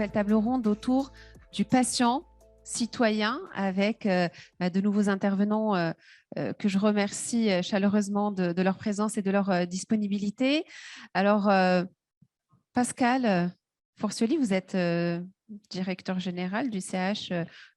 nouvelle table ronde autour du patient citoyen avec de nouveaux intervenants que je remercie chaleureusement de leur présence et de leur disponibilité. Alors, Pascal Forcioli, vous êtes directeur général du CH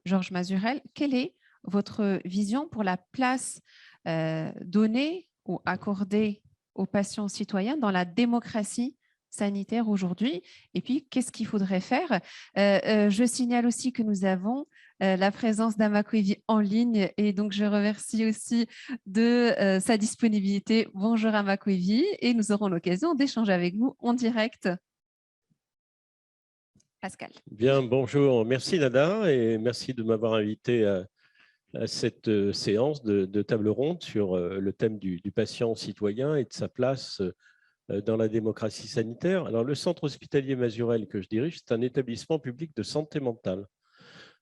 Georges Mazurel. Quelle est votre vision pour la place donnée ou accordée aux patients citoyens dans la démocratie sanitaire aujourd'hui? Et puis, qu'est-ce qu'il faudrait faire? Je signale aussi que nous avons la présence d'Amakoevi en ligne et donc je remercie aussi de sa disponibilité. Bonjour Amakoevi et nous aurons l'occasion d'échanger avec vous en direct. Pascal. Bien, bonjour. Merci Nada et merci de m'avoir invité à cette séance de table ronde sur le thème du patient citoyen et de sa place dans la démocratie sanitaire. Alors, le centre hospitalier Mazurel que je dirige, c'est un établissement public de santé mentale.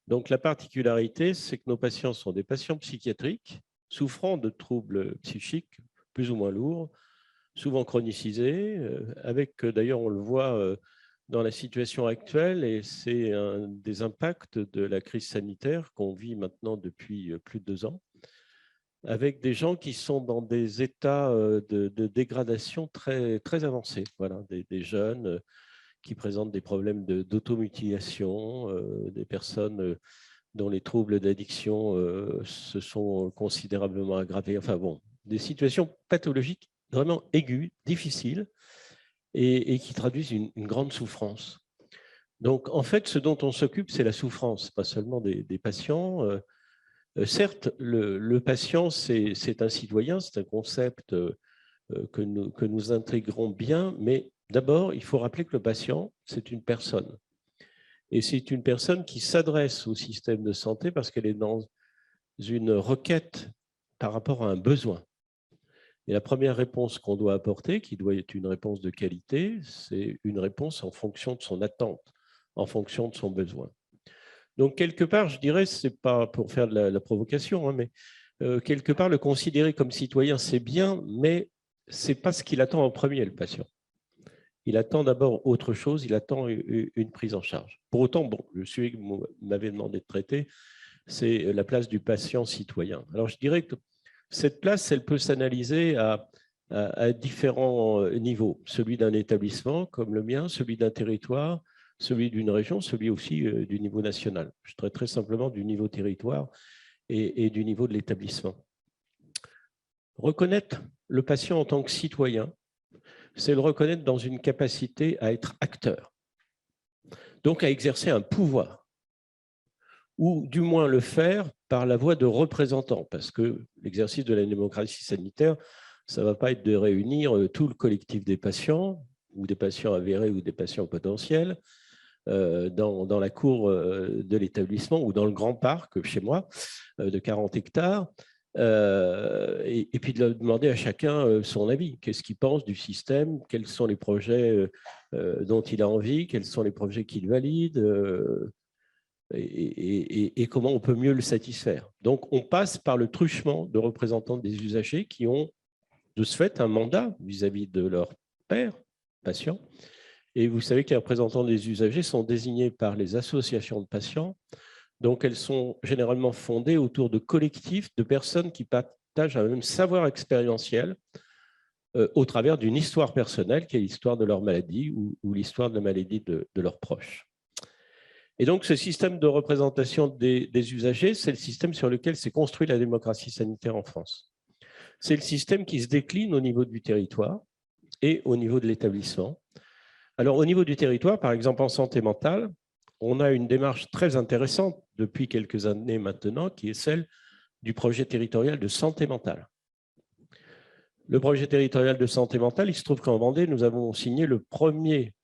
Donc, la particularité, c'est que nos patients sont des patients psychiatriques souffrant de troubles psychiques plus ou moins lourds, souvent chronicisés, avec d'ailleurs, on le voit dans la situation actuelle, et c'est un des impacts de la crise sanitaire qu'on vit maintenant depuis plus de 2 ans, avec des gens qui sont dans des états de dégradation très, très avancés. Voilà, des jeunes qui présentent des problèmes d'automutilation, des personnes dont les troubles d'addiction se sont considérablement aggravés. Enfin bon, des situations pathologiques vraiment aiguës, difficiles, et qui traduisent une grande souffrance. Donc, en fait, ce dont on s'occupe, c'est la souffrance, pas seulement des patients. Certes, le patient, c'est un citoyen, c'est un concept que nous intégrons bien, mais d'abord, il faut rappeler que le patient, c'est une personne. Et c'est une personne qui s'adresse au système de santé parce qu'elle est dans une requête par rapport à un besoin. Et la première réponse qu'on doit apporter, qui doit être une réponse de qualité, c'est une réponse en fonction de son attente, en fonction de son besoin. Donc, quelque part, je dirais, ce n'est pas pour faire de la provocation, hein, mais quelque part, le considérer comme citoyen, c'est bien, mais ce n'est pas ce qu'il attend en premier, le patient. Il attend d'abord autre chose, il attend une prise en charge. Pour autant, bon, le sujet que vous m'avez demandé de traiter, c'est la place du patient citoyen. Alors, je dirais que cette place, elle peut s'analyser à différents niveaux. Celui d'un établissement comme le mien, celui d'un territoire, celui d'une région, celui aussi du niveau national. Je traite très simplement du niveau territoire et du niveau de l'établissement. Reconnaître le patient en tant que citoyen, c'est le reconnaître dans une capacité à être acteur, donc à exercer un pouvoir, ou du moins le faire par la voie de représentants, parce que l'exercice de la démocratie sanitaire, ça ne va pas être de réunir tout le collectif des patients, ou des patients avérés ou des patients potentiels, dans la cour de l'établissement ou dans le grand parc, chez moi, de 40 hectares, et puis de demander à chacun son avis. Qu'est-ce qu'il pense du système? Quels sont les projets dont il a envie? Quels sont les projets qu'il valide? Et comment on peut mieux le satisfaire. Donc, on passe par le truchement de représentants des usagers qui ont, de ce fait, un mandat vis-à-vis de leur père, patient. Et vous savez que les représentants des usagers sont désignés par les associations de patients. Donc, elles sont généralement fondées autour de collectifs de personnes qui partagent un même savoir expérientiel au travers d'une histoire personnelle qui est l'histoire de leur maladie ou l'histoire de la maladie de leurs proches. Et donc, ce système de représentation des usagers, c'est le système sur lequel s'est construite la démocratie sanitaire en France. C'est le système qui se décline au niveau du territoire et au niveau de l'établissement. Alors, au niveau du territoire, par exemple en santé mentale, on a une démarche très intéressante depuis quelques années maintenant, qui est celle du projet territorial de santé mentale. Le projet territorial de santé mentale, il se trouve qu'en Vendée, nous avons signé le premier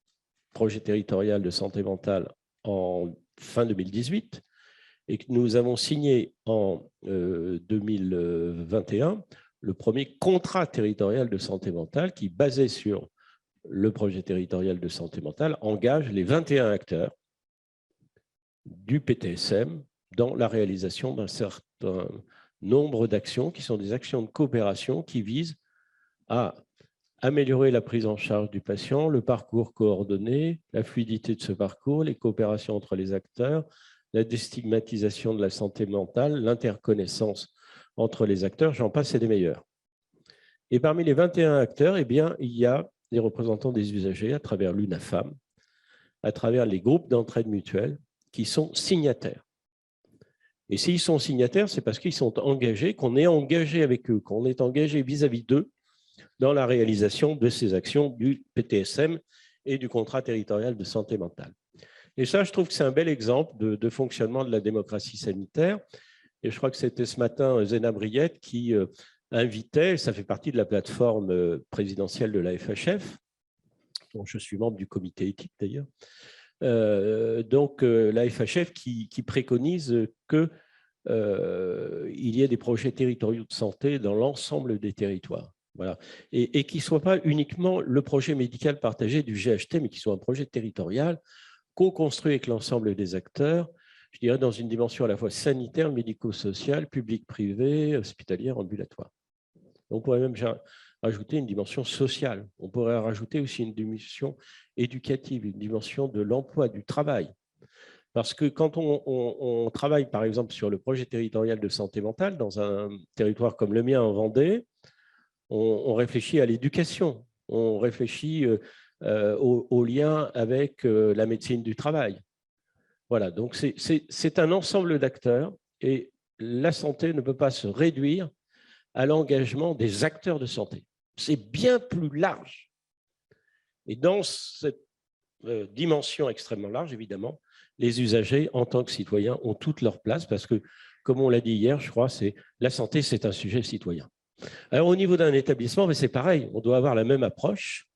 projet territorial de santé mentale en fin 2018 et que nous avons signé en 2021 le premier contrat territorial de santé mentale qui, basé sur le projet territorial de santé mentale, engage les 21 acteurs du PTSM dans la réalisation d'un certain nombre d'actions qui sont des actions de coopération qui visent à améliorer la prise en charge du patient, le parcours coordonné, la fluidité de ce parcours, les coopérations entre les acteurs, la déstigmatisation de la santé mentale, l'interconnaissance entre les acteurs, j'en passe et des meilleurs. Et parmi les 21 acteurs, eh bien, il y a les représentants des usagers à travers l'UNAFAM, à travers les groupes d'entraide mutuelle qui sont signataires. Et s'ils sont signataires, c'est parce qu'ils sont engagés, qu'on est engagé avec eux, qu'on est engagé vis-à-vis d'eux dans la réalisation de ces actions du PTSM et du contrat territorial de santé mentale. Et ça, je trouve que c'est un bel exemple de fonctionnement de la démocratie sanitaire. Et je crois que c'était ce matin Zéna Briette qui invitait, ça fait partie de la plateforme présidentielle de la FHF, dont je suis membre du comité éthique d'ailleurs, donc la FHF qui préconise qu'il y ait des projets territoriaux de santé dans l'ensemble des territoires. Voilà. Et qui ne soit pas uniquement le projet médical partagé du GHT, mais qui soit un projet territorial co-construit avec l'ensemble des acteurs, je dirais dans une dimension à la fois sanitaire, médico-sociale, publique-privée, hospitalière, ambulatoire. On pourrait même rajouter une dimension sociale. On pourrait rajouter aussi une dimension éducative, une dimension de l'emploi, du travail. Parce que quand on travaille, par exemple, sur le projet territorial de santé mentale, dans un territoire comme le mien en Vendée, on réfléchit à l'éducation, on réfléchit au lien avec la médecine du travail. Voilà, donc c'est un ensemble d'acteurs et la santé ne peut pas se réduire à l'engagement des acteurs de santé. C'est bien plus large. Et dans cette dimension extrêmement large, évidemment, les usagers, en tant que citoyens, ont toute leur place parce que, comme on l'a dit hier, je crois, la santé, c'est un sujet citoyen. Alors, au niveau d'un établissement, c'est pareil, on doit avoir la même approche.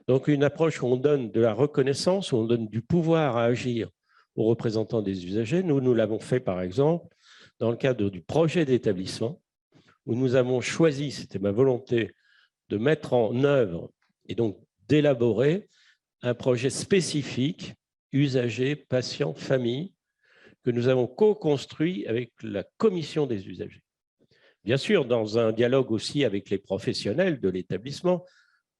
Donc, une approche où on donne de la reconnaissance, où on donne du pouvoir à agir aux représentants des usagers. Nous l'avons fait, par exemple, dans le cadre du projet d'établissement, où nous avons choisi, c'était ma volonté, de mettre en œuvre et donc d'élaborer un projet spécifique, usagers, patients, familles, que nous avons co-construit avec la commission des usagers. Bien sûr, dans un dialogue aussi avec les professionnels de l'établissement,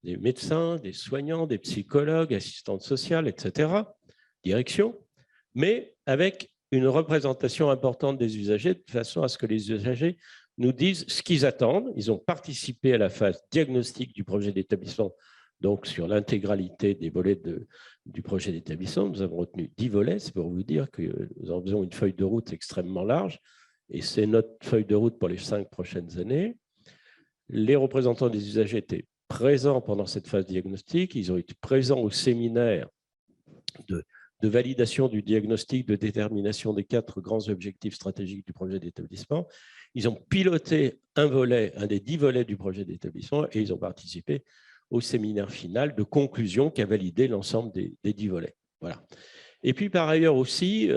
des médecins, des soignants, des psychologues, assistantes sociales, etc., direction, mais avec une représentation importante des usagers, de façon à ce que les usagers nous disent ce qu'ils attendent. Ils ont participé à la phase diagnostique du projet d'établissement, donc sur l'intégralité des volets du projet d'établissement. Nous avons retenu 10 volets, c'est pour vous dire que nous en faisons une feuille de route extrêmement large, et c'est notre feuille de route pour les 5 prochaines années. Les représentants des usagers étaient présents pendant cette phase diagnostique, ils ont été présents au séminaire de validation du diagnostic, de détermination des 4 grands objectifs stratégiques du projet d'établissement. Ils ont piloté un des 10 volets du projet d'établissement et ils ont participé au séminaire final de conclusion qui a validé l'ensemble des 10 volets. Voilà. Et puis par ailleurs aussi,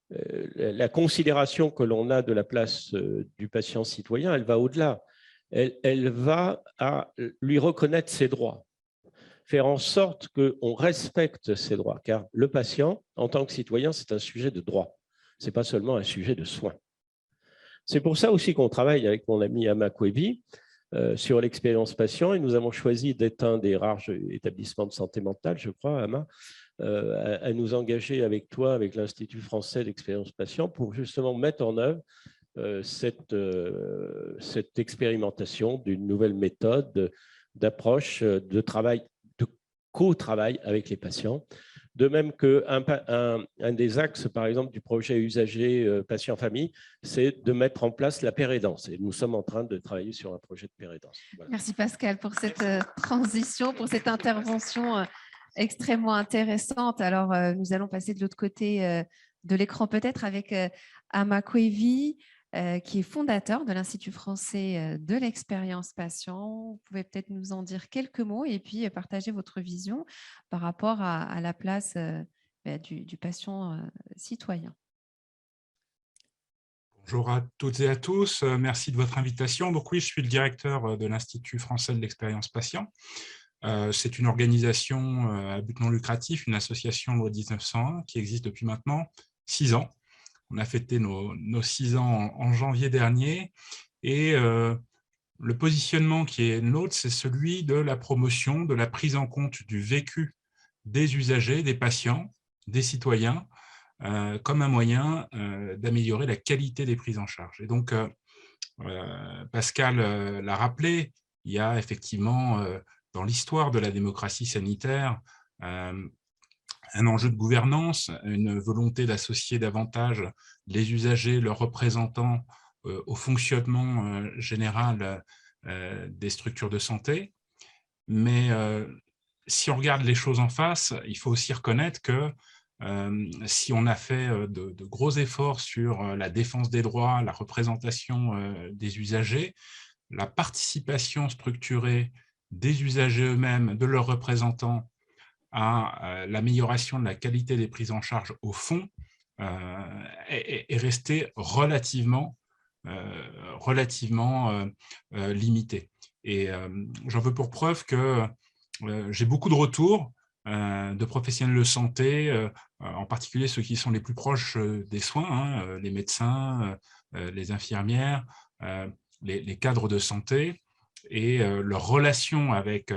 la considération que l'on a de la place du patient citoyen, elle va au-delà. Elle va à lui reconnaître ses droits, faire en sorte qu'on respecte ses droits, car le patient, en tant que citoyen, c'est un sujet de droit, ce n'est pas seulement un sujet de soins. C'est pour ça aussi qu'on travaille avec mon ami Ama Kwebi sur l'expérience patient, et nous avons choisi d'être un des rares établissements de santé mentale, je crois, Ama, à nous engager avec toi, avec l'Institut français d'expérience patient, pour justement mettre en œuvre cette expérimentation d'une nouvelle méthode d'approche, de travail, de co-travail avec les patients. De même qu'un des axes, par exemple, du projet usager patient-famille, c'est de mettre en place la pérédance. Et nous sommes en train de travailler sur un projet de pérédance. Voilà. Merci Pascal pour cette transition, pour cette intervention extrêmement intéressante. Alors, nous allons passer de l'autre côté de l'écran peut-être avec Ama Kwebi, qui est fondateur de l'Institut français de l'expérience patient. Vous pouvez peut-être nous en dire quelques mots et puis partager votre vision par rapport à la place du patient citoyen. Bonjour à toutes et à tous, merci de votre invitation. Donc oui, je suis le directeur de l'Institut français de l'expérience patient. C'est une organisation à but non lucratif, une association loi 1901 qui existe depuis maintenant 6 ans. On a fêté nos 6 ans en janvier dernier et le positionnement qui est nôtre, c'est celui de la promotion, de la prise en compte du vécu des usagers, des patients, des citoyens, comme un moyen d'améliorer la qualité des prises en charge. Et donc, Pascal l'a rappelé, il y a effectivement dans l'histoire de la démocratie sanitaire un enjeu de gouvernance, une volonté d'associer davantage les usagers, leurs représentants au fonctionnement général des structures de santé. Mais si on regarde les choses en face, il faut aussi reconnaître que si on a fait de gros efforts sur la défense des droits, la représentation des usagers, la participation structurée des usagers eux-mêmes, de leurs représentants, à l'amélioration de la qualité des prises en charge au fond est restée relativement limitée. Et j'en veux pour preuve que j'ai beaucoup de retours de professionnels de santé, en particulier ceux qui sont les plus proches des soins, hein, les médecins, les infirmières, les cadres de santé, et leur relation avec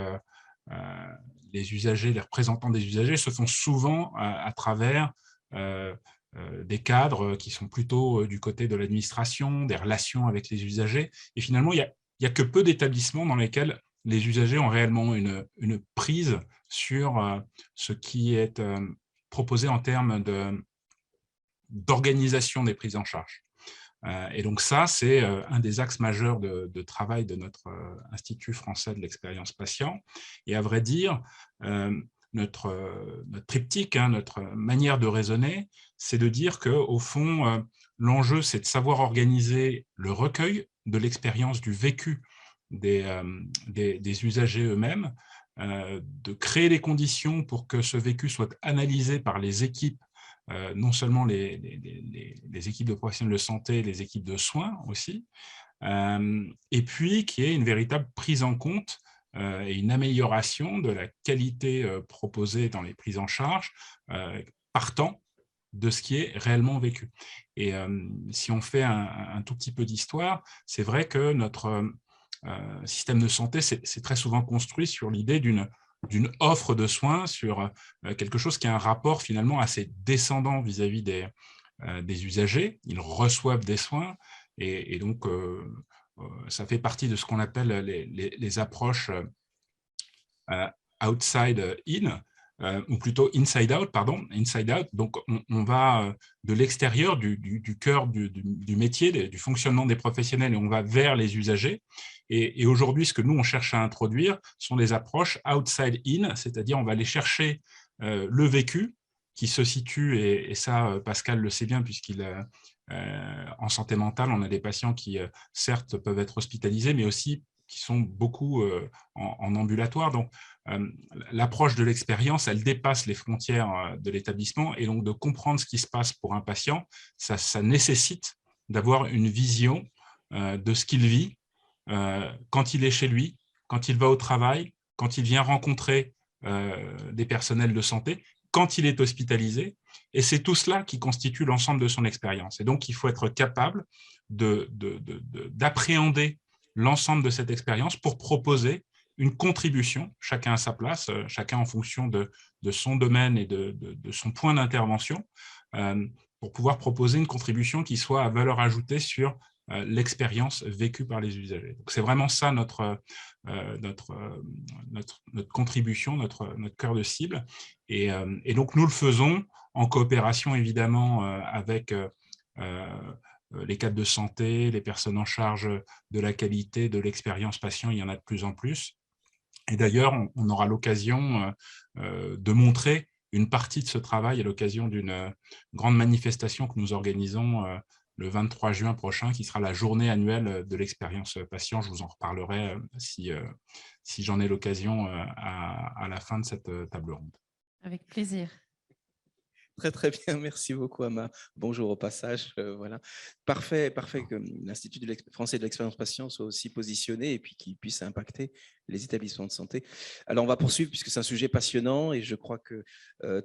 les usagers, les représentants des usagers se font souvent à travers des cadres qui sont plutôt du côté de l'administration, des relations avec les usagers. Et finalement, il n'y a que peu d'établissements dans lesquels les usagers ont réellement une prise sur ce qui est proposé en termes d'organisation des prises en charge. Et donc ça, c'est un des axes majeurs de travail de notre Institut français de l'expérience patient. Et à vrai dire, notre triptyque, hein, notre manière de raisonner, c'est de dire qu'au fond, l'enjeu, c'est de savoir organiser le recueil de l'expérience du vécu des usagers eux-mêmes, de créer les conditions pour que ce vécu soit analysé par les équipes, non seulement les équipes de professionnels de santé, les équipes de soins aussi, et puis qu'il y ait une véritable prise en compte et une amélioration de la qualité proposée dans les prises en charge, partant de ce qui est réellement vécu. Et si on fait un tout petit peu d'histoire, c'est vrai que notre système de santé, c'est très souvent construit sur l'idée d'une offre de soins, sur quelque chose qui a un rapport finalement assez descendant vis-à-vis des usagers. Ils reçoivent des soins et donc ça fait partie de ce qu'on appelle les approches outside in, ou plutôt inside out, pardon, inside out. Donc on va de l'extérieur, du cœur du métier, du fonctionnement des professionnels, et on va vers les usagers. Et aujourd'hui, ce que nous, on cherche à introduire sont des approches outside in, c'est-à-dire on va aller chercher le vécu qui se situe, et ça, Pascal le sait bien, puisqu'il en santé mentale, on a des patients qui, certes, peuvent être hospitalisés, mais aussi qui sont beaucoup en ambulatoire. Donc, l'approche de l'expérience, elle dépasse les frontières de l'établissement, et donc de comprendre ce qui se passe pour un patient, ça nécessite d'avoir une vision de ce qu'il vit quand il est chez lui, quand il va au travail, quand il vient rencontrer des personnels de santé, quand il est hospitalisé. Et c'est tout cela qui constitue l'ensemble de son expérience. Et donc, il faut être capable d'appréhender l'ensemble de cette expérience pour proposer une contribution, chacun à sa place, chacun en fonction de son domaine et de son point d'intervention, pour pouvoir proposer une contribution qui soit à valeur ajoutée sur l'expérience vécue par les usagers. C'est vraiment ça notre contribution, notre cœur de cible. Et donc, nous le faisons en coopération, évidemment, avec les cadres de santé, les personnes en charge de la qualité, de l'expérience patient, il y en a de plus en plus. Et d'ailleurs, on aura l'occasion de montrer une partie de ce travail à l'occasion d'une grande manifestation que nous organisons le 23 juin prochain, qui sera la journée annuelle de l'expérience patient. Je vous en reparlerai si j'en ai l'occasion à la fin de cette table ronde. Avec plaisir. Très, très bien. Merci beaucoup, Ama. Bonjour au passage. Voilà. Parfait que l'Institut français de l'expérience patient soit aussi positionné et puis qu'il puisse impacter les établissements de santé. Alors, on va poursuivre puisque c'est un sujet passionnant et je crois que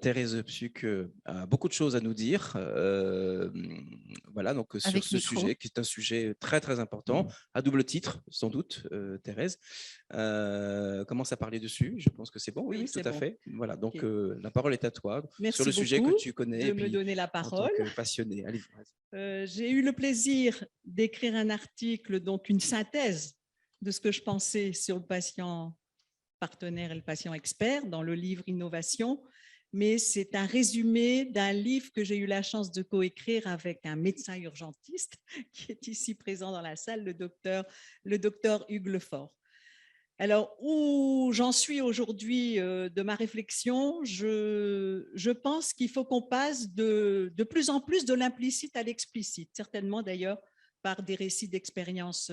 Thérèse Psuc a beaucoup de choses à nous dire. Voilà, donc sur ce sujet, qui est un sujet très, très important, à double titre, sans doute, Thérèse. Commence à parler dessus, je pense que c'est bon. Oui, tout à fait. Voilà, donc la parole est à toi. Merci sur le sujet que tu connais. De me donner la parole. En tant que passionné. Allez, j'ai eu le plaisir d'écrire un article, donc une synthèse de ce que je pensais sur le patient partenaire et le patient expert dans le livre Innovation, mais c'est un résumé d'un livre que j'ai eu la chance de coécrire avec un médecin urgentiste qui est ici présent dans la salle, le docteur Hugues Lefort. Alors, où j'en suis aujourd'hui de ma réflexion, je pense qu'il faut qu'on passe de plus en plus de l'implicite à l'explicite, certainement d'ailleurs par des récits d'expérience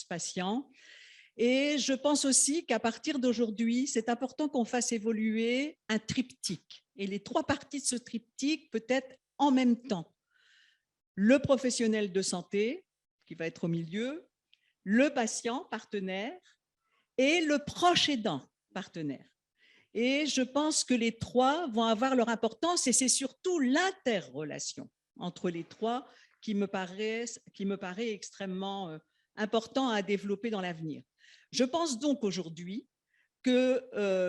patients. Et je pense aussi qu'à partir d'aujourd'hui, c'est important qu'on fasse évoluer un triptyque. Et les trois parties de ce triptyque, peut-être en même temps. Le professionnel de santé, qui va être au milieu, le patient partenaire et le proche aidant partenaire. Et je pense que les trois vont avoir leur importance et c'est surtout l'interrelation entre les trois qui me paraît extrêmement important à développer dans l'avenir. Je pense donc aujourd'hui que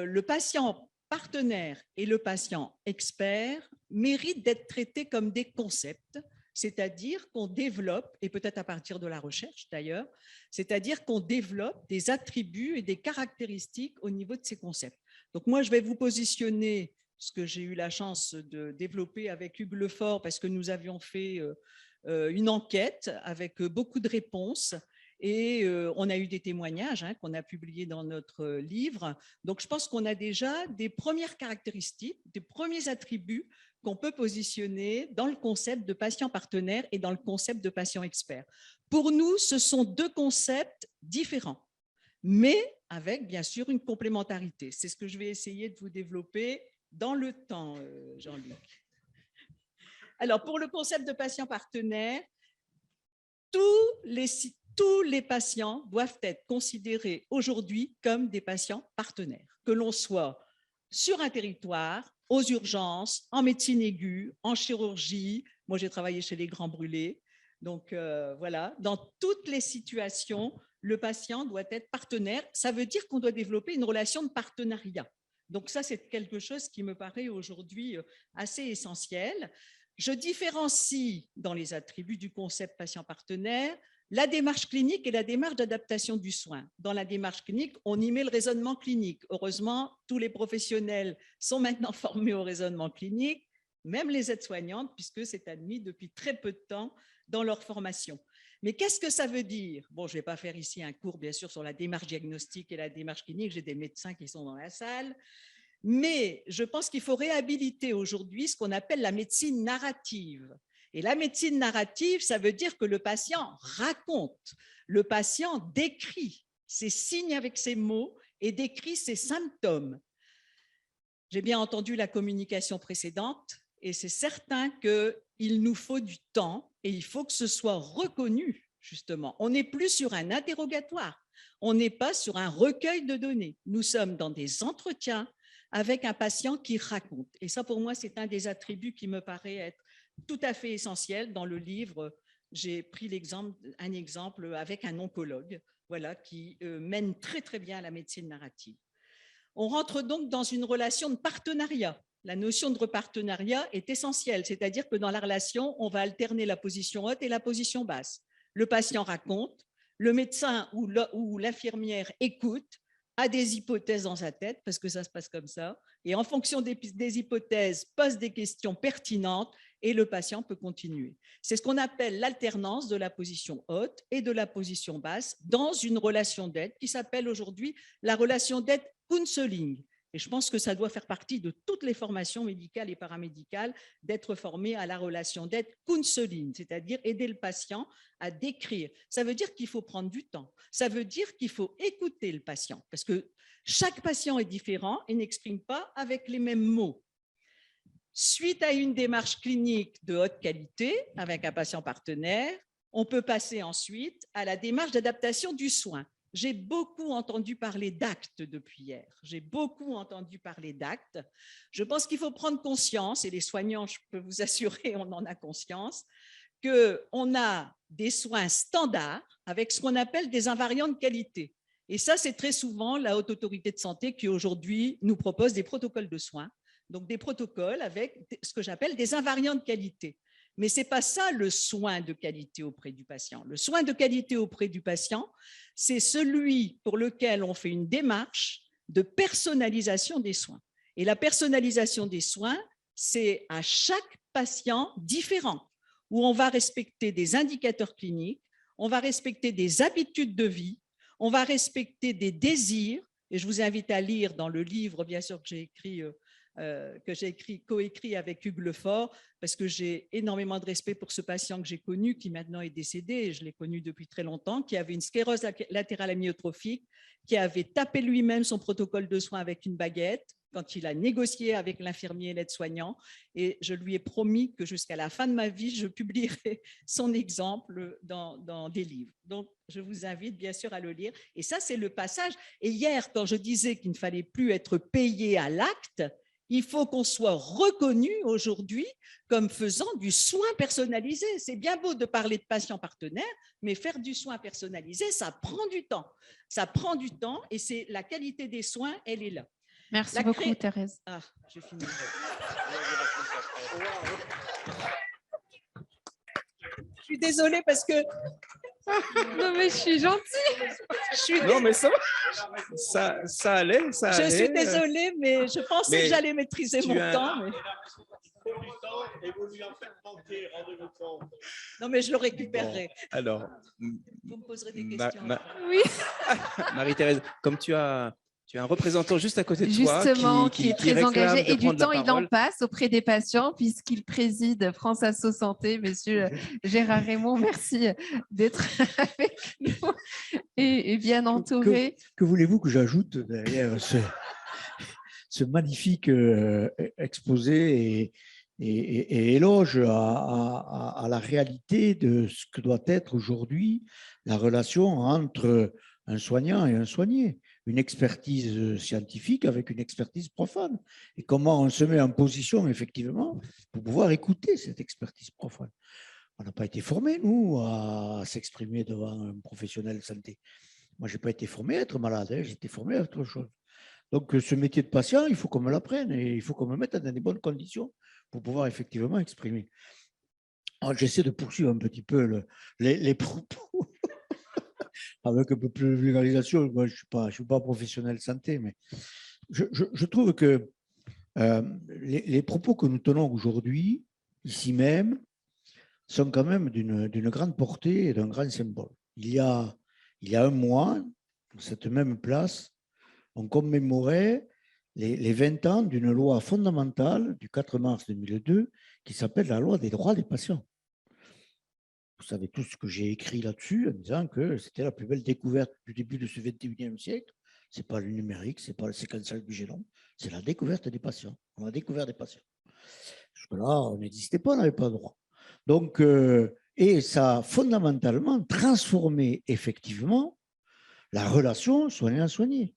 le patient partenaire et le patient expert méritent d'être traités comme des concepts, c'est-à-dire qu'on développe, et peut-être à partir de la recherche d'ailleurs, c'est-à-dire qu'on développe des attributs et des caractéristiques au niveau de ces concepts. Donc moi, je vais vous positionner ce que j'ai eu la chance de développer avec Hugues Lefort parce que nous avions fait une enquête avec beaucoup de réponses et on a eu des témoignages qu'on a publiés dans notre livre. Donc, je pense qu'on a déjà des premières caractéristiques, des premiers attributs qu'on peut positionner dans le concept de patient partenaire et dans le concept de patient expert. Pour nous, ce sont deux concepts différents, mais avec bien sûr une complémentarité. C'est ce que je vais essayer de vous développer dans le temps, Jean-Luc. Alors, pour le concept de patient partenaire, tous les patients doivent être considérés aujourd'hui comme des patients partenaires, que l'on soit sur un territoire, aux urgences, en médecine aiguë, en chirurgie. Moi, j'ai travaillé chez les Grands Brûlés. Donc, voilà, dans toutes les situations, le patient doit être partenaire. Ça veut dire qu'on doit développer une relation de partenariat. Donc, ça, c'est quelque chose qui me paraît aujourd'hui assez essentiel. Je différencie dans les attributs du concept patient partenaire la démarche clinique et la démarche d'adaptation du soin. Dans la démarche clinique, on y met le raisonnement clinique. Heureusement, tous les professionnels sont maintenant formés au raisonnement clinique, même les aides-soignantes, puisque c'est admis depuis très peu de temps dans leur formation. Mais qu'est-ce que ça veut dire? Bon, je ne vais pas faire ici un cours, bien sûr, sur la démarche diagnostique et la démarche clinique. J'ai des médecins qui sont dans la salle. Mais je pense qu'il faut réhabiliter aujourd'hui ce qu'on appelle la médecine narrative. Et la médecine narrative, ça veut dire que le patient raconte, le patient décrit ses signes avec ses mots et décrit ses symptômes. J'ai bien entendu la communication précédente et c'est certain qu'il nous faut du temps et il faut que ce soit reconnu, justement. On n'est plus sur un interrogatoire, on n'est pas sur un recueil de données. Nous sommes dans des entretiens avec un patient qui raconte. Et ça, pour moi, c'est un des attributs qui me paraît être tout à fait essentiel. Dans le livre, j'ai pris un exemple avec un oncologue, voilà, qui mène très, très bien à la médecine narrative. On rentre donc dans une relation de partenariat. La notion de partenariat est essentielle, c'est-à-dire que dans la relation, on va alterner la position haute et la position basse. Le patient raconte, le médecin ou l'infirmière écoute, a des hypothèses dans sa tête, parce que ça se passe comme ça, et en fonction des hypothèses, pose des questions pertinentes, et le patient peut continuer. C'est ce qu'on appelle l'alternance de la position haute et de la position basse dans une relation d'aide qui s'appelle aujourd'hui la relation d'aide counseling. Et je pense que ça doit faire partie de toutes les formations médicales et paramédicales d'être formé à la relation d'aide counseling, c'est-à-dire aider le patient à décrire. Ça veut dire qu'il faut prendre du temps. Ça veut dire qu'il faut écouter le patient parce que chaque patient est différent et n'exprime pas avec les mêmes mots. Suite à une démarche clinique de haute qualité avec un patient partenaire, on peut passer ensuite à la démarche d'adaptation du soin. j'ai beaucoup entendu parler d'actes depuis hier. J'ai beaucoup entendu parler d'actes. Je pense qu'il faut prendre conscience, et les soignants, je peux vous assurer, on en a conscience, qu'on a des soins standards avec ce qu'on appelle des invariants de qualité. Et ça, c'est très souvent la Haute Autorité de Santé qui aujourd'hui nous propose des protocoles de soins, donc des protocoles avec ce que j'appelle des invariants de qualité. Mais ce n'est pas ça le soin de qualité auprès du patient. Le soin de qualité auprès du patient, c'est celui pour lequel on fait une démarche de personnalisation des soins. Et la personnalisation des soins, c'est à chaque patient différent, où on va respecter des indicateurs cliniques, on va respecter des habitudes de vie, on va respecter des désirs. Et je vous invite à lire dans le livre, bien sûr, que j'ai coécrit avec Hugues Lefort, parce que j'ai énormément de respect pour ce patient que j'ai connu, qui maintenant est décédé, et je l'ai connu depuis très longtemps, qui avait une sclérose latérale amyotrophique, qui avait tapé lui-même son protocole de soins avec une baguette, quand il a négocié avec l'infirmier et l'aide-soignant, et je lui ai promis que jusqu'à la fin de ma vie, je publierai son exemple dans des livres. Donc, je vous invite bien sûr à le lire. Et ça, c'est le passage. Et hier, quand je disais qu'il ne fallait plus être payé à l'acte, il faut qu'on soit reconnu aujourd'hui comme faisant du soin personnalisé. C'est bien beau de parler de patients partenaires, mais faire du soin personnalisé, ça prend du temps. Ça prend du temps et c'est la qualité des soins, elle est là. Merci beaucoup, Thérèse. Ah, j'ai fini. Je suis désolée parce que… Non, mais je suis gentille. Non, mais ça allait. Je suis désolée, mais je pensais que j'allais maîtriser mon temps. Mais… Non, mais je le récupérerai. Bon, alors, vous me poserez des questions. Oui. Marie-Thérèse, comme tu as un représentant juste à côté de Justement, toi qui est très engagé et du temps, il en passe auprès des patients puisqu'il préside France Asso Santé. Monsieur Gérard Raymond, merci d'être avec nous et bien entouré. Que voulez-vous que j'ajoute derrière ce magnifique exposé et éloge à la réalité de ce que doit être aujourd'hui la relation entre un soignant et un soigné, une expertise scientifique avec une expertise profane, et comment on se met en position effectivement pour pouvoir écouter cette expertise profane. On n'a pas été formés, nous, à s'exprimer devant un professionnel de santé. Moi, je n'ai pas été formé à être malade, j'ai été formé à autre chose. Donc, ce métier de patient, il faut qu'on me l'apprenne et il faut qu'on me mette dans des bonnes conditions pour pouvoir effectivement exprimer. J'essaie de poursuivre un petit peu les propos avec un peu plus de vulgarisation. Moi, je ne suis pas professionnel de santé, mais je trouve que les propos que nous tenons aujourd'hui, ici même, sont quand même d'une grande portée et d'un grand symbole. Il y a un mois, dans cette même place, on commémorait les 20 ans d'une loi fondamentale du 4 mars 2002 qui s'appelle la loi des droits des patients. Vous savez tout ce que j'ai écrit là-dessus en disant que c'était la plus belle découverte du début de ce 21e siècle. Ce n'est pas le numérique, ce n'est pas le séquençage du génome, c'est la découverte des patients. On a découvert des patients. Jusque-là, on n'existait pas, on n'avait pas le droit. Donc, et ça a fondamentalement transformé effectivement la relation soignant-soigné.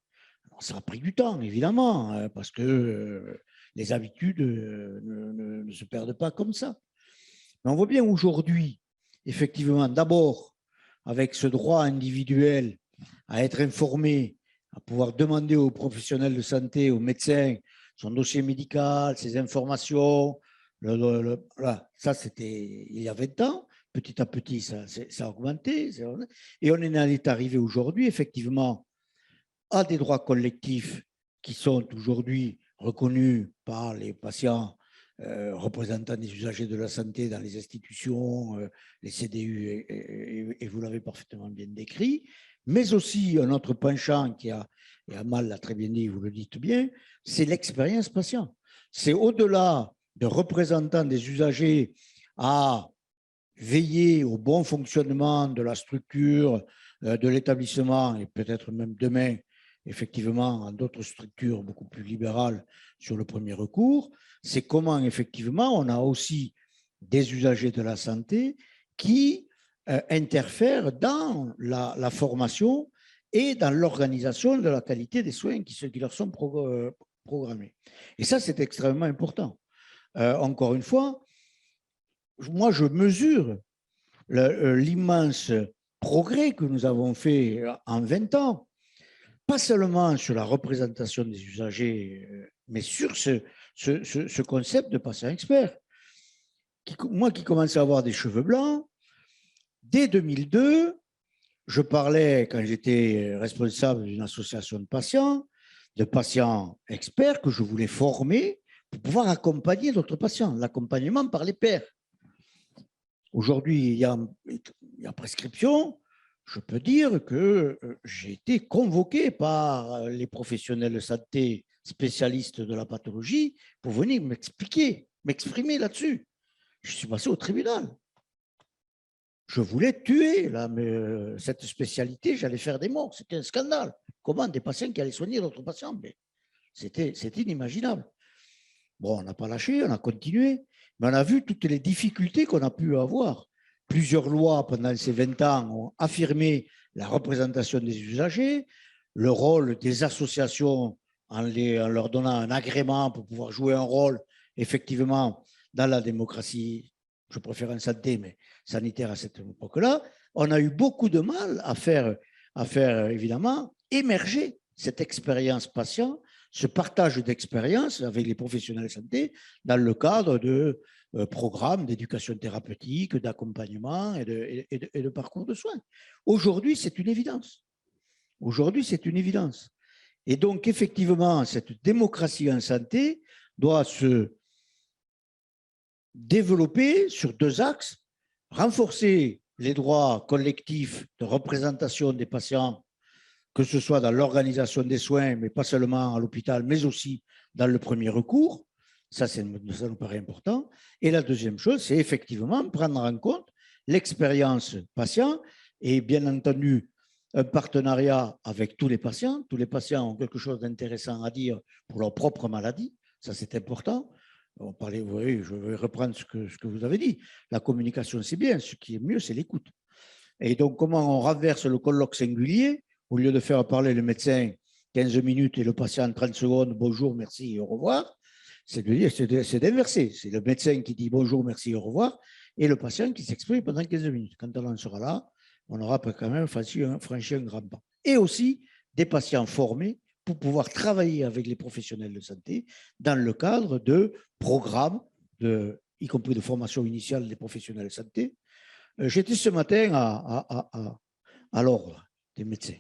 Ça a pris du temps, évidemment, parce que les habitudes ne se perdent pas comme ça. Mais on voit bien aujourd'hui, effectivement, d'abord, avec ce droit individuel à être informé, à pouvoir demander aux professionnels de santé, aux médecins, son dossier médical, ses informations. Voilà, ça, c'était il y a 20 ans. Petit à petit, ça a augmenté. Et on est arrivé aujourd'hui, effectivement, à des droits collectifs qui sont aujourd'hui reconnus par les patients représentants des usagers de la santé dans les institutions, les CDU, et vous l'avez parfaitement bien décrit, mais aussi un autre penchant et Amal l'a très bien dit, vous le dites bien, c'est l'expérience patient. C'est au-delà de représentants des usagers à veiller au bon fonctionnement de la structure, de l'établissement, et peut-être même demain, effectivement, en d'autres structures beaucoup plus libérales sur le premier recours, c'est comment, effectivement, on a aussi des usagers de la santé qui interfèrent dans la formation et dans l'organisation de la qualité des soins qui leur sont programmés. Et ça, c'est extrêmement important. Encore une fois, moi, je mesure l'immense progrès que nous avons fait en 20 ans, pas seulement sur la représentation des usagers, mais sur ce concept de patient expert. Moi qui commence à avoir des cheveux blancs, dès 2002, je parlais, quand j'étais responsable d'une association de patients experts que je voulais former pour pouvoir accompagner d'autres patients, l'accompagnement par les pairs. Aujourd'hui, il y a prescription. Je peux dire que j'ai été convoqué par les professionnels de santé spécialistes de la pathologie pour venir m'expliquer, m'exprimer là-dessus. Je suis passé au tribunal. Je voulais tuer cette spécialité, j'allais faire des morts. C'était un scandale. Comment des patients qui allaient soigner d'autres patients? C'était inimaginable. Bon, on n'a pas lâché, on a continué, mais on a vu toutes les difficultés qu'on a pu avoir. Plusieurs lois pendant ces 20 ans ont affirmé la représentation des usagers, le rôle des associations en leur donnant un agrément pour pouvoir jouer un rôle effectivement dans la démocratie, je préfère en santé, mais sanitaire à cette époque-là. On a eu beaucoup de mal à faire évidemment émerger cette expérience patient, ce partage d'expérience avec les professionnels de santé dans le cadre de programmes d'éducation thérapeutique, d'accompagnement et de parcours de soins. Aujourd'hui, c'est une évidence. Aujourd'hui, c'est une évidence. Et donc, effectivement, cette démocratie en santé doit se développer sur deux axes, renforcer les droits collectifs de représentation des patients, que ce soit dans l'organisation des soins, mais pas seulement à l'hôpital, mais aussi dans le premier recours. Ça nous paraît important. Et la deuxième chose, c'est effectivement prendre en compte l'expérience patient et bien entendu un partenariat avec tous les patients. Tous les patients ont quelque chose d'intéressant à dire pour leur propre maladie. Ça, c'est important. On parlait, vous voyez, je vais reprendre ce que vous avez dit. La communication, c'est bien. Ce qui est mieux, c'est l'écoute. Et donc, comment on renverse le colloque singulier? Au lieu de faire parler le médecin 15 minutes et le patient 30 secondes, bonjour, merci, au revoir, c'est d'inverser. C'est le médecin qui dit bonjour, merci, au revoir, et le patient qui s'exprime pendant 15 minutes. Quand on en sera là, on aura quand même franchi un grand pas. Et aussi des patients formés pour pouvoir travailler avec les professionnels de santé dans le cadre de programmes, y compris de formation initiale des professionnels de santé. J'étais ce matin à l'ordre des médecins.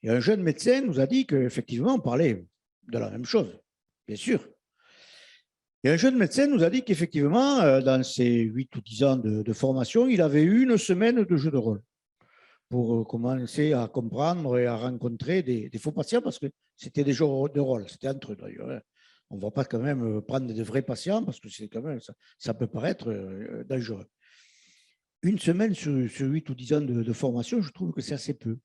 Et un jeune médecin nous a dit qu'effectivement, on parlait de la même chose, bien sûr. Et un jeune médecin nous a dit qu'effectivement, dans ses 8 ou 10 ans de formation, il avait eu 1 semaine de jeu de rôle pour commencer à comprendre et à rencontrer des faux patients, parce que c'était des jeux de rôle, c'était entre eux d'ailleurs. On ne va pas quand même prendre de vrais patients, parce que c'est quand même, ça peut paraître dangereux. 1 semaine sur 8 ou 10 ans de formation, je trouve que c'est assez peu.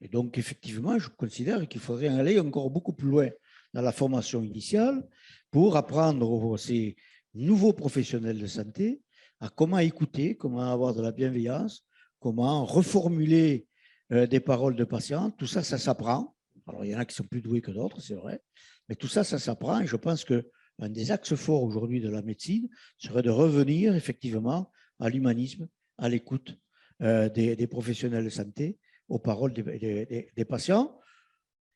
Et donc, effectivement, je considère qu'il faudrait aller encore beaucoup plus loin dans la formation initiale pour apprendre ces nouveaux professionnels de santé à comment écouter, comment avoir de la bienveillance, comment reformuler des paroles de patients. Tout ça, ça s'apprend. Alors, il y en a qui sont plus doués que d'autres, c'est vrai, mais tout ça, ça s'apprend. Et je pense qu'un des axes forts aujourd'hui de la médecine serait de revenir effectivement à l'humanisme, à l'écoute des professionnels de santé, aux paroles des patients.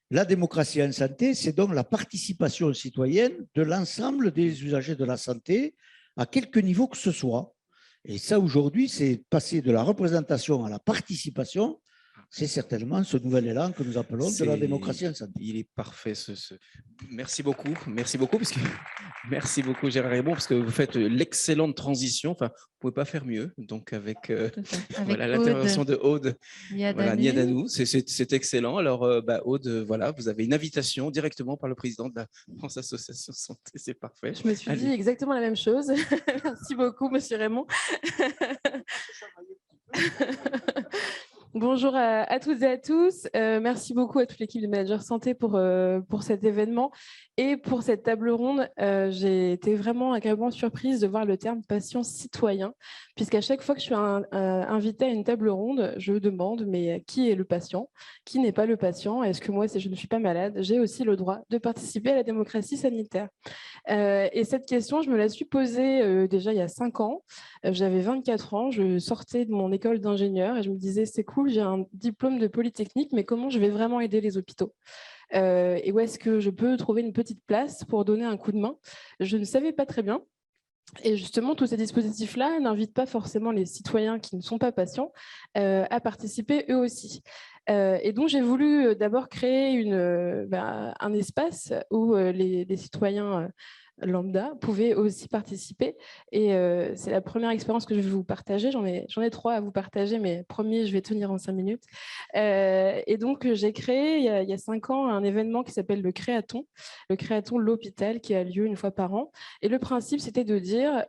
La démocratie en santé, c'est donc la participation citoyenne de l'ensemble des usagers de la santé, à quelque niveau que ce soit. Et ça, aujourd'hui, c'est passer de la représentation à la participation. C'est certainement ce nouvel élan que nous appelons de la démocratie en santé. Il est parfait. Merci beaucoup. Merci beaucoup, merci beaucoup Gérard Raymond, parce que vous faites l'excellente transition. Enfin, vous ne pouvez pas faire mieux. Donc, avec voilà, l'intervention de Aude Niadanou, c'est excellent. Alors, Aude, voilà, vous avez une invitation directement par le président de la France Association Santé. C'est parfait. Je me suis dit exactement la même chose. Merci beaucoup, monsieur Raymond. Bonjour à toutes et à tous. Merci beaucoup à toute l'équipe de Managers Santé pour cet événement et pour cette table ronde. J'ai été vraiment agréablement surprise de voir le terme patient citoyen, puisqu'à chaque fois que je suis invitée à une table ronde, je demande mais qui est le patient? Qui n'est pas le patient? Est-ce que moi, si je ne suis pas malade, j'ai aussi le droit de participer à la démocratie sanitaire? Et cette question, je me la suis posée déjà il y a 5 ans. J'avais 24 ans, je sortais de mon école d'ingénieur et je me disais, c'est cool, j'ai un diplôme de Polytechnique, mais comment je vais vraiment aider les hôpitaux? Et où est-ce que je peux trouver une petite place pour donner un coup de main? Je ne savais pas très bien. Et justement, tous ces dispositifs-là n'invitent pas forcément les citoyens qui ne sont pas patients à participer eux aussi. Et donc, j'ai voulu d'abord créer un espace où les citoyens lambda pouvaient aussi participer. Et c'est la première expérience que je vais vous partager. J'en ai 3 à vous partager, mais promis, je vais tenir en 5 minutes. Et donc, j'ai créé il y a 5 ans un événement qui s'appelle le Créaton l'hôpital, qui a lieu une fois par an. Et le principe, c'était de dire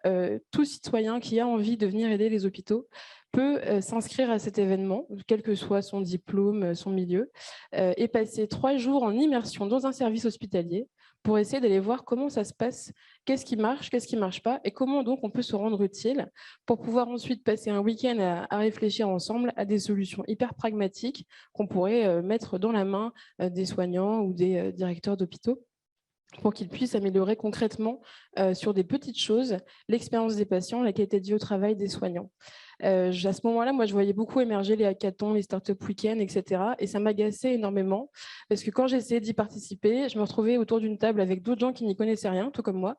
tout citoyen qui a envie de venir aider les hôpitaux peut s'inscrire à cet événement, quel que soit son diplôme, son milieu, et passer 3 jours en immersion dans un service hospitalier pour essayer d'aller voir comment ça se passe, qu'est-ce qui marche pas, et comment donc on peut se rendre utile pour pouvoir ensuite passer un week-end à réfléchir ensemble à des solutions hyper pragmatiques qu'on pourrait mettre dans la main des soignants ou des directeurs d'hôpitaux, pour qu'ils puissent améliorer concrètement sur des petites choses l'expérience des patients, la qualité de vie au travail des soignants. À ce moment-là, moi, je voyais beaucoup émerger les hackathons, les startup week-ends, etc. Et ça m'agaçait énormément parce que quand j'essayais d'y participer, je me retrouvais autour d'une table avec d'autres gens qui n'y connaissaient rien, tout comme moi.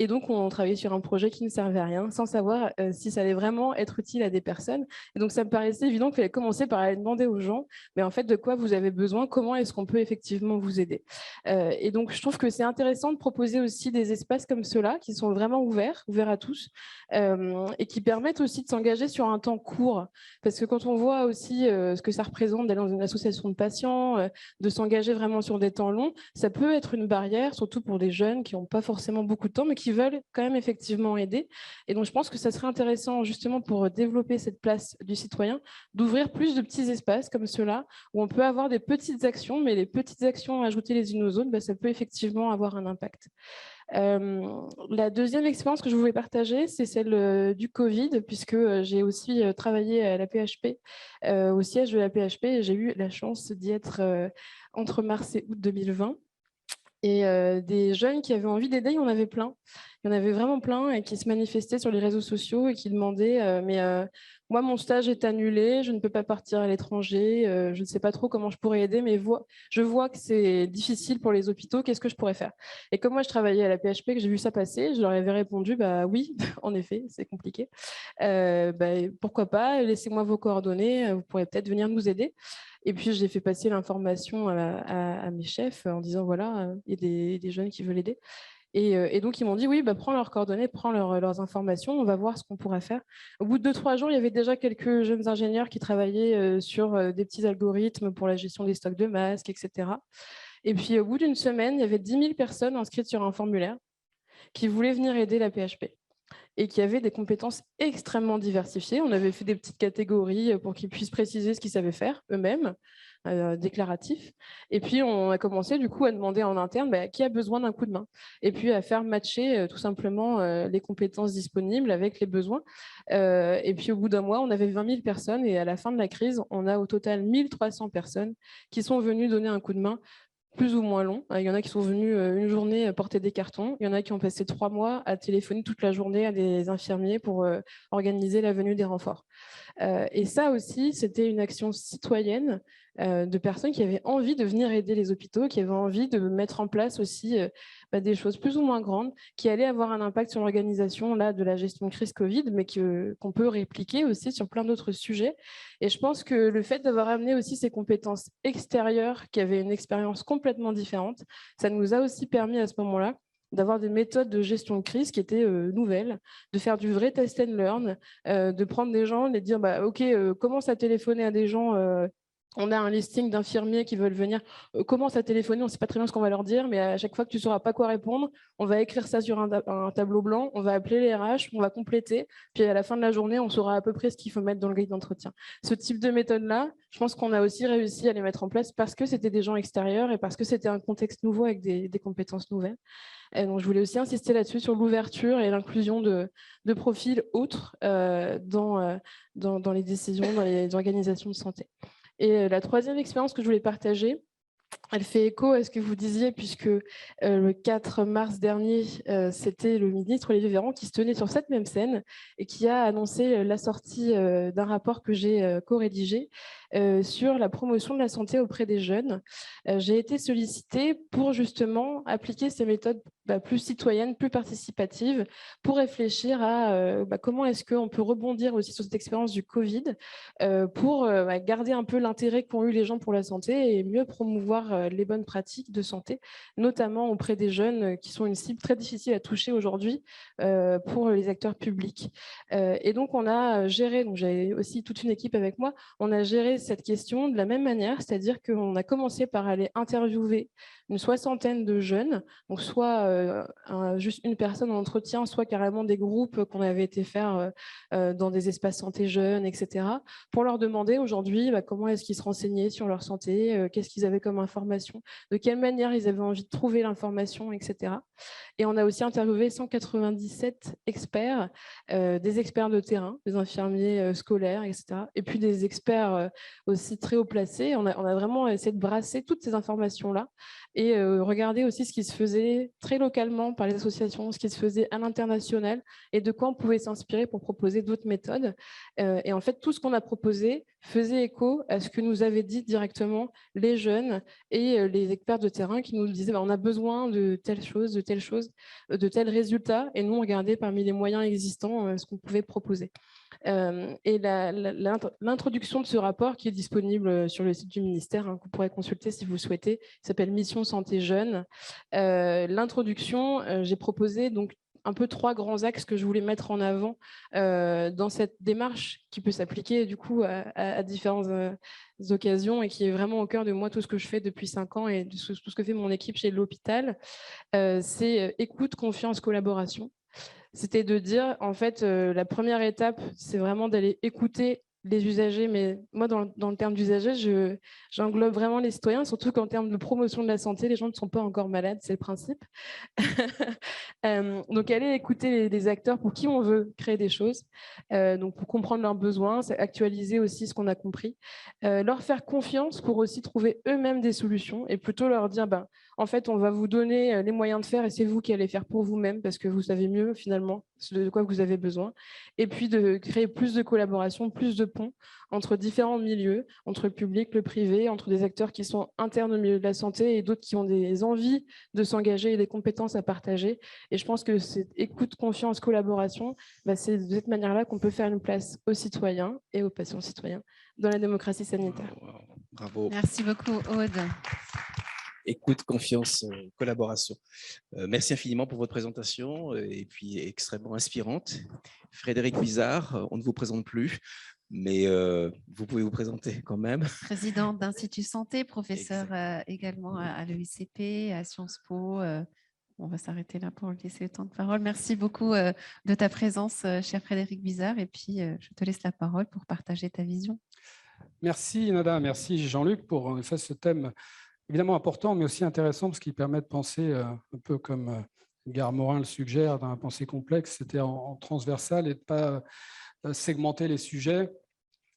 Et donc, on travaillait sur un projet qui ne servait à rien, sans savoir si ça allait vraiment être utile à des personnes. Et donc, ça me paraissait évident qu'il fallait commencer par aller demander aux gens, mais en fait, de quoi vous avez besoin, comment est-ce qu'on peut effectivement vous aider. Et donc, je trouve que c'est intéressant de proposer aussi des espaces comme ceux-là, qui sont vraiment ouverts à tous, et qui permettent aussi de s'engager sur un temps court. Parce que quand on voit aussi ce que ça représente d'aller dans une association de patients, de s'engager vraiment sur des temps longs, ça peut être une barrière, surtout pour des jeunes qui n'ont pas forcément beaucoup de temps, mais qui veulent quand même effectivement aider. Et donc, je pense que ça serait intéressant, justement, pour développer cette place du citoyen, d'ouvrir plus de petits espaces comme ceux-là, où on peut avoir des petites actions, mais les petites actions ajoutées les unes aux autres, ça peut effectivement avoir un impact. La deuxième expérience que je voulais partager, c'est celle du Covid, puisque j'ai aussi travaillé à la PHP, au siège de la PHP, et j'ai eu la chance d'y être entre mars et août 2020. Et des jeunes qui avaient envie d'aider, il y en avait plein. Il y en avait vraiment plein et qui se manifestaient sur les réseaux sociaux et qui demandaient moi, mon stage est annulé, je ne peux pas partir à l'étranger, je ne sais pas trop comment je pourrais aider, mais je vois que c'est difficile pour les hôpitaux, qu'est-ce que je pourrais faire? Et comme moi, je travaillais à la PHP, que j'ai vu ça passer, je leur avais répondu oui, en effet, c'est compliqué. Pourquoi pas, laissez-moi vos coordonnées, vous pourrez peut-être venir nous aider. Et puis, j'ai fait passer l'information à mes chefs en disant, voilà, il y a des jeunes qui veulent aider. Et donc, ils m'ont dit, oui, prends leurs coordonnées, prends leurs informations, on va voir ce qu'on pourrait faire. Au bout de 2-3 jours, il y avait déjà quelques jeunes ingénieurs qui travaillaient sur des petits algorithmes pour la gestion des stocks de masques, etc. Et puis, au bout d'une semaine, il y avait 10 000 personnes inscrites sur un formulaire qui voulaient venir aider la PHP et qui avaient des compétences extrêmement diversifiées. On avait fait des petites catégories pour qu'ils puissent préciser ce qu'ils savaient faire eux-mêmes, déclaratif. Et puis, on a commencé du coup à demander en interne qui a besoin d'un coup de main. Et puis, à faire matcher tout simplement les compétences disponibles avec les besoins. Et puis, au bout d'un mois, on avait 20 000 personnes. Et à la fin de la crise, on a au total 1300 personnes qui sont venues donner un coup de main plus ou moins long. Il y en a qui sont venus une journée porter des cartons. Il y en a qui ont passé 3 mois à téléphoner toute la journée à des infirmiers pour organiser la venue des renforts. Et ça aussi, c'était une action citoyenne de personnes qui avaient envie de venir aider les hôpitaux, qui avaient envie de mettre en place aussi des choses plus ou moins grandes, qui allaient avoir un impact sur l'organisation de la gestion de crise Covid, mais qu'on peut répliquer aussi sur plein d'autres sujets. Et je pense que le fait d'avoir amené aussi ces compétences extérieures, qui avaient une expérience complètement différente, ça nous a aussi permis à ce moment-là d'avoir des méthodes de gestion de crise qui étaient nouvelles, de faire du vrai test and learn, de prendre des gens, de dire OK, commence à téléphoner à des gens On a un listing d'infirmiers qui veulent venir, commence à téléphoner, on ne sait pas très bien ce qu'on va leur dire, mais à chaque fois que tu ne sauras pas quoi répondre, on va écrire ça sur un tableau blanc, on va appeler les RH, on va compléter, puis à la fin de la journée, on saura à peu près ce qu'il faut mettre dans le guide d'entretien. Ce type de méthode-là, je pense qu'on a aussi réussi à les mettre en place parce que c'était des gens extérieurs et parce que c'était un contexte nouveau avec des compétences nouvelles. Et donc, je voulais aussi insister là-dessus, sur l'ouverture et l'inclusion de profils autres dans les décisions, dans les organisations de santé. Et la troisième expérience que je voulais partager, elle fait écho à ce que vous disiez, puisque le 4 mars dernier, c'était le ministre Olivier Véran qui se tenait sur cette même scène et qui a annoncé la sortie d'un rapport que j'ai co-rédigé sur la promotion de la santé auprès des jeunes. J'ai été sollicitée pour justement appliquer ces méthodes plus citoyennes, plus participatives, pour réfléchir à comment est-ce qu'on peut rebondir aussi sur cette expérience du Covid pour garder un peu l'intérêt qu'ont eu les gens pour la santé et mieux promouvoir les bonnes pratiques de santé, notamment auprès des jeunes qui sont une cible très difficile à toucher aujourd'hui pour les acteurs publics. Et donc, on a géré, donc j'avais aussi toute une équipe avec moi, on a géré cette question de la même manière, c'est-à-dire qu'on a commencé par aller interviewer une 60aine de jeunes, donc soit juste une personne en entretien, soit carrément des groupes qu'on avait été faire dans des espaces santé jeunes, etc., pour leur demander aujourd'hui comment est-ce qu'ils se renseignaient sur leur santé, qu'est-ce qu'ils avaient comme information, de quelle manière ils avaient envie de trouver l'information, etc. Et on a aussi interviewé 197 experts, des experts de terrain, des infirmiers scolaires, etc. Et puis des experts aussi très haut placés. On a vraiment essayé de brasser toutes ces informations-là et regarder aussi ce qui se faisait très localement par les associations, ce qui se faisait à l'international et de quoi on pouvait s'inspirer pour proposer d'autres méthodes. Et en fait, tout ce qu'on a proposé faisait écho à ce que nous avaient dit directement les jeunes et les experts de terrain qui nous disaient on a besoin de telle chose, de telle chose, de tels résultats. Et nous, on regardait parmi les moyens existants ce qu'on pouvait proposer. Et l'introduction de ce rapport qui est disponible sur le site du ministère, que vous pourrez consulter si vous le souhaitez, s'appelle Mission Santé Jeune. L'introduction, j'ai proposé donc un peu 3 grands axes que je voulais mettre en avant dans cette démarche qui peut s'appliquer du coup à différentes occasions et qui est vraiment au cœur de moi, tout ce que je fais depuis 5 ans et tout ce que fait mon équipe chez l'hôpital. C'est écoute, confiance, collaboration. C'était de dire, en fait, la première étape, c'est vraiment d'aller écouter les usagers. Mais moi, dans le terme d'usager, j'englobe vraiment les citoyens, surtout qu'en termes de promotion de la santé, les gens ne sont pas encore malades, c'est le principe. Donc, aller écouter les acteurs pour qui on veut créer des choses, donc pour comprendre leurs besoins, actualiser aussi ce qu'on a compris, leur faire confiance pour aussi trouver eux-mêmes des solutions et plutôt leur dire, en fait, on va vous donner les moyens de faire et c'est vous qui allez faire pour vous-même parce que vous savez mieux finalement de quoi vous avez besoin. Et puis de créer plus de collaboration, plus de ponts entre différents milieux, entre le public, le privé, entre des acteurs qui sont internes au milieu de la santé et d'autres qui ont des envies de s'engager et des compétences à partager. Et je pense que cette écoute, confiance, collaboration, c'est de cette manière-là qu'on peut faire une place aux citoyens et aux patients citoyens dans la démocratie sanitaire. Bravo. Merci beaucoup, Aude. Écoute, confiance, collaboration. Merci infiniment pour votre présentation et puis extrêmement inspirante. Frédéric Bizard, on ne vous présente plus, mais vous pouvez vous présenter quand même. Présidente d'Institut Santé, professeur également à l'EICP, à Sciences Po. On va s'arrêter là pour laisser le temps de parole. Merci beaucoup de ta présence, cher Frédéric Bizard. Et puis, je te laisse la parole pour partager ta vision. Merci Nada, merci Jean-Luc pour en effet ce thème évidemment important, mais aussi intéressant parce qu'il permet de penser un peu comme Edgar Morin le suggère, dans la pensée complexe, c'était en transversal et de ne pas segmenter les sujets.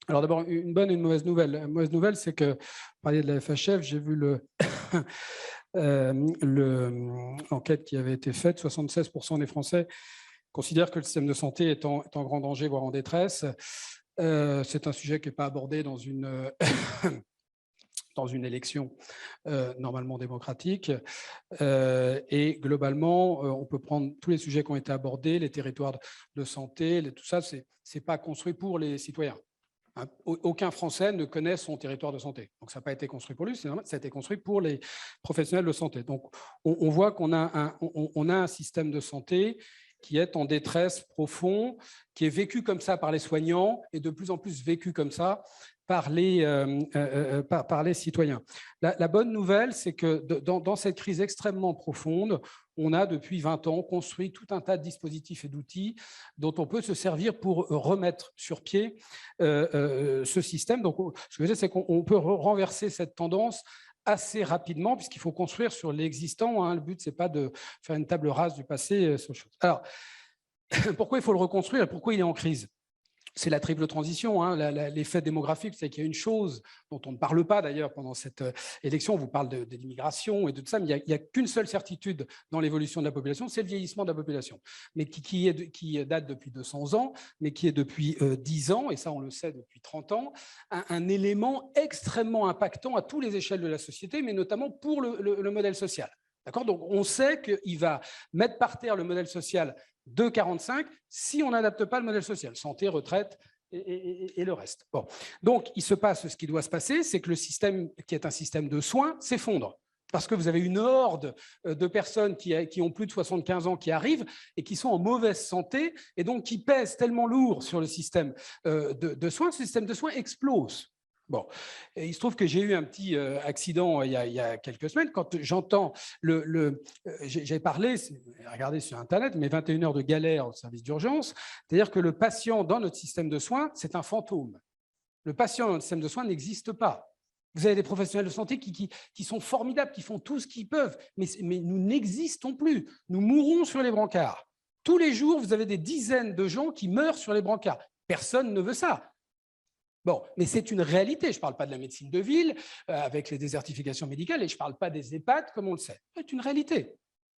Alors d'abord, une bonne et une mauvaise nouvelle. La mauvaise nouvelle, c'est que, vous parliez de la FHF, j'ai vu l'enquête qui avait été faite, 76% des Français considèrent que le système de santé est en grand danger, voire en détresse. C'est un sujet qui n'est pas abordé dans une... dans une élection normalement démocratique. Et globalement, on peut prendre tous les sujets qui ont été abordés, les territoires de santé, tout ça, ce n'est pas construit pour les citoyens. Aucun Français ne connaît son territoire de santé. Donc, ça n'a pas été construit pour lui, ça a été construit pour les professionnels de santé. Donc, on voit qu'on a un système de santé qui est en détresse profonde, qui est vécu comme ça par les soignants et de plus en plus vécu comme ça par les citoyens. La bonne nouvelle, c'est que dans cette crise extrêmement profonde, on a depuis 20 ans construit tout un tas de dispositifs et d'outils dont on peut se servir pour remettre sur pied ce système. Donc, ce que je veux dire, c'est qu'on peut renverser cette tendance assez rapidement, puisqu'il faut construire sur l'existant. Hein. Le but, ce n'est pas de faire une table rase du passé. Alors, pourquoi il faut le reconstruire et pourquoi il est en crise? C'est la triple transition, hein, l'effet démographique, c'est qu'il y a une chose dont on ne parle pas d'ailleurs pendant cette élection, on vous parle de l'immigration et de tout ça, mais il n'y a qu'une seule certitude dans l'évolution de la population, c'est le vieillissement de la population, mais qui date depuis 200 ans, mais qui est depuis 10 ans, et ça on le sait depuis 30 ans, un élément extrêmement impactant à toutes les échelles de la société, mais notamment pour le modèle social. D'accord ? Donc on sait qu'il va mettre par terre le modèle social de 45 si on n'adapte pas le modèle social, santé, retraite et le reste. Bon. Donc, il se passe ce qui doit se passer, c'est que le système, qui est un système de soins, s'effondre. Parce que vous avez une horde de personnes qui ont plus de 75 ans qui arrivent et qui sont en mauvaise santé et donc qui pèsent tellement lourd sur le système de soins, ce système de soins explose. Bon, et il se trouve que j'ai eu un petit accident il y a quelques semaines quand j'entends j'ai parlé, regardez sur Internet, mais 21 heures de galère au service d'urgence, c'est-à-dire que le patient dans notre système de soins, c'est un fantôme. Le patient dans notre système de soins n'existe pas. Vous avez des professionnels de santé qui sont formidables, qui font tout ce qu'ils peuvent, mais nous n'existons plus. Nous mourons sur les brancards. Tous les jours, vous avez des dizaines de gens qui meurent sur les brancards. Personne ne veut ça. Bon, mais c'est une réalité. Je ne parle pas de la médecine de ville avec les désertifications médicales et je ne parle pas des EHPAD comme on le sait. C'est une réalité.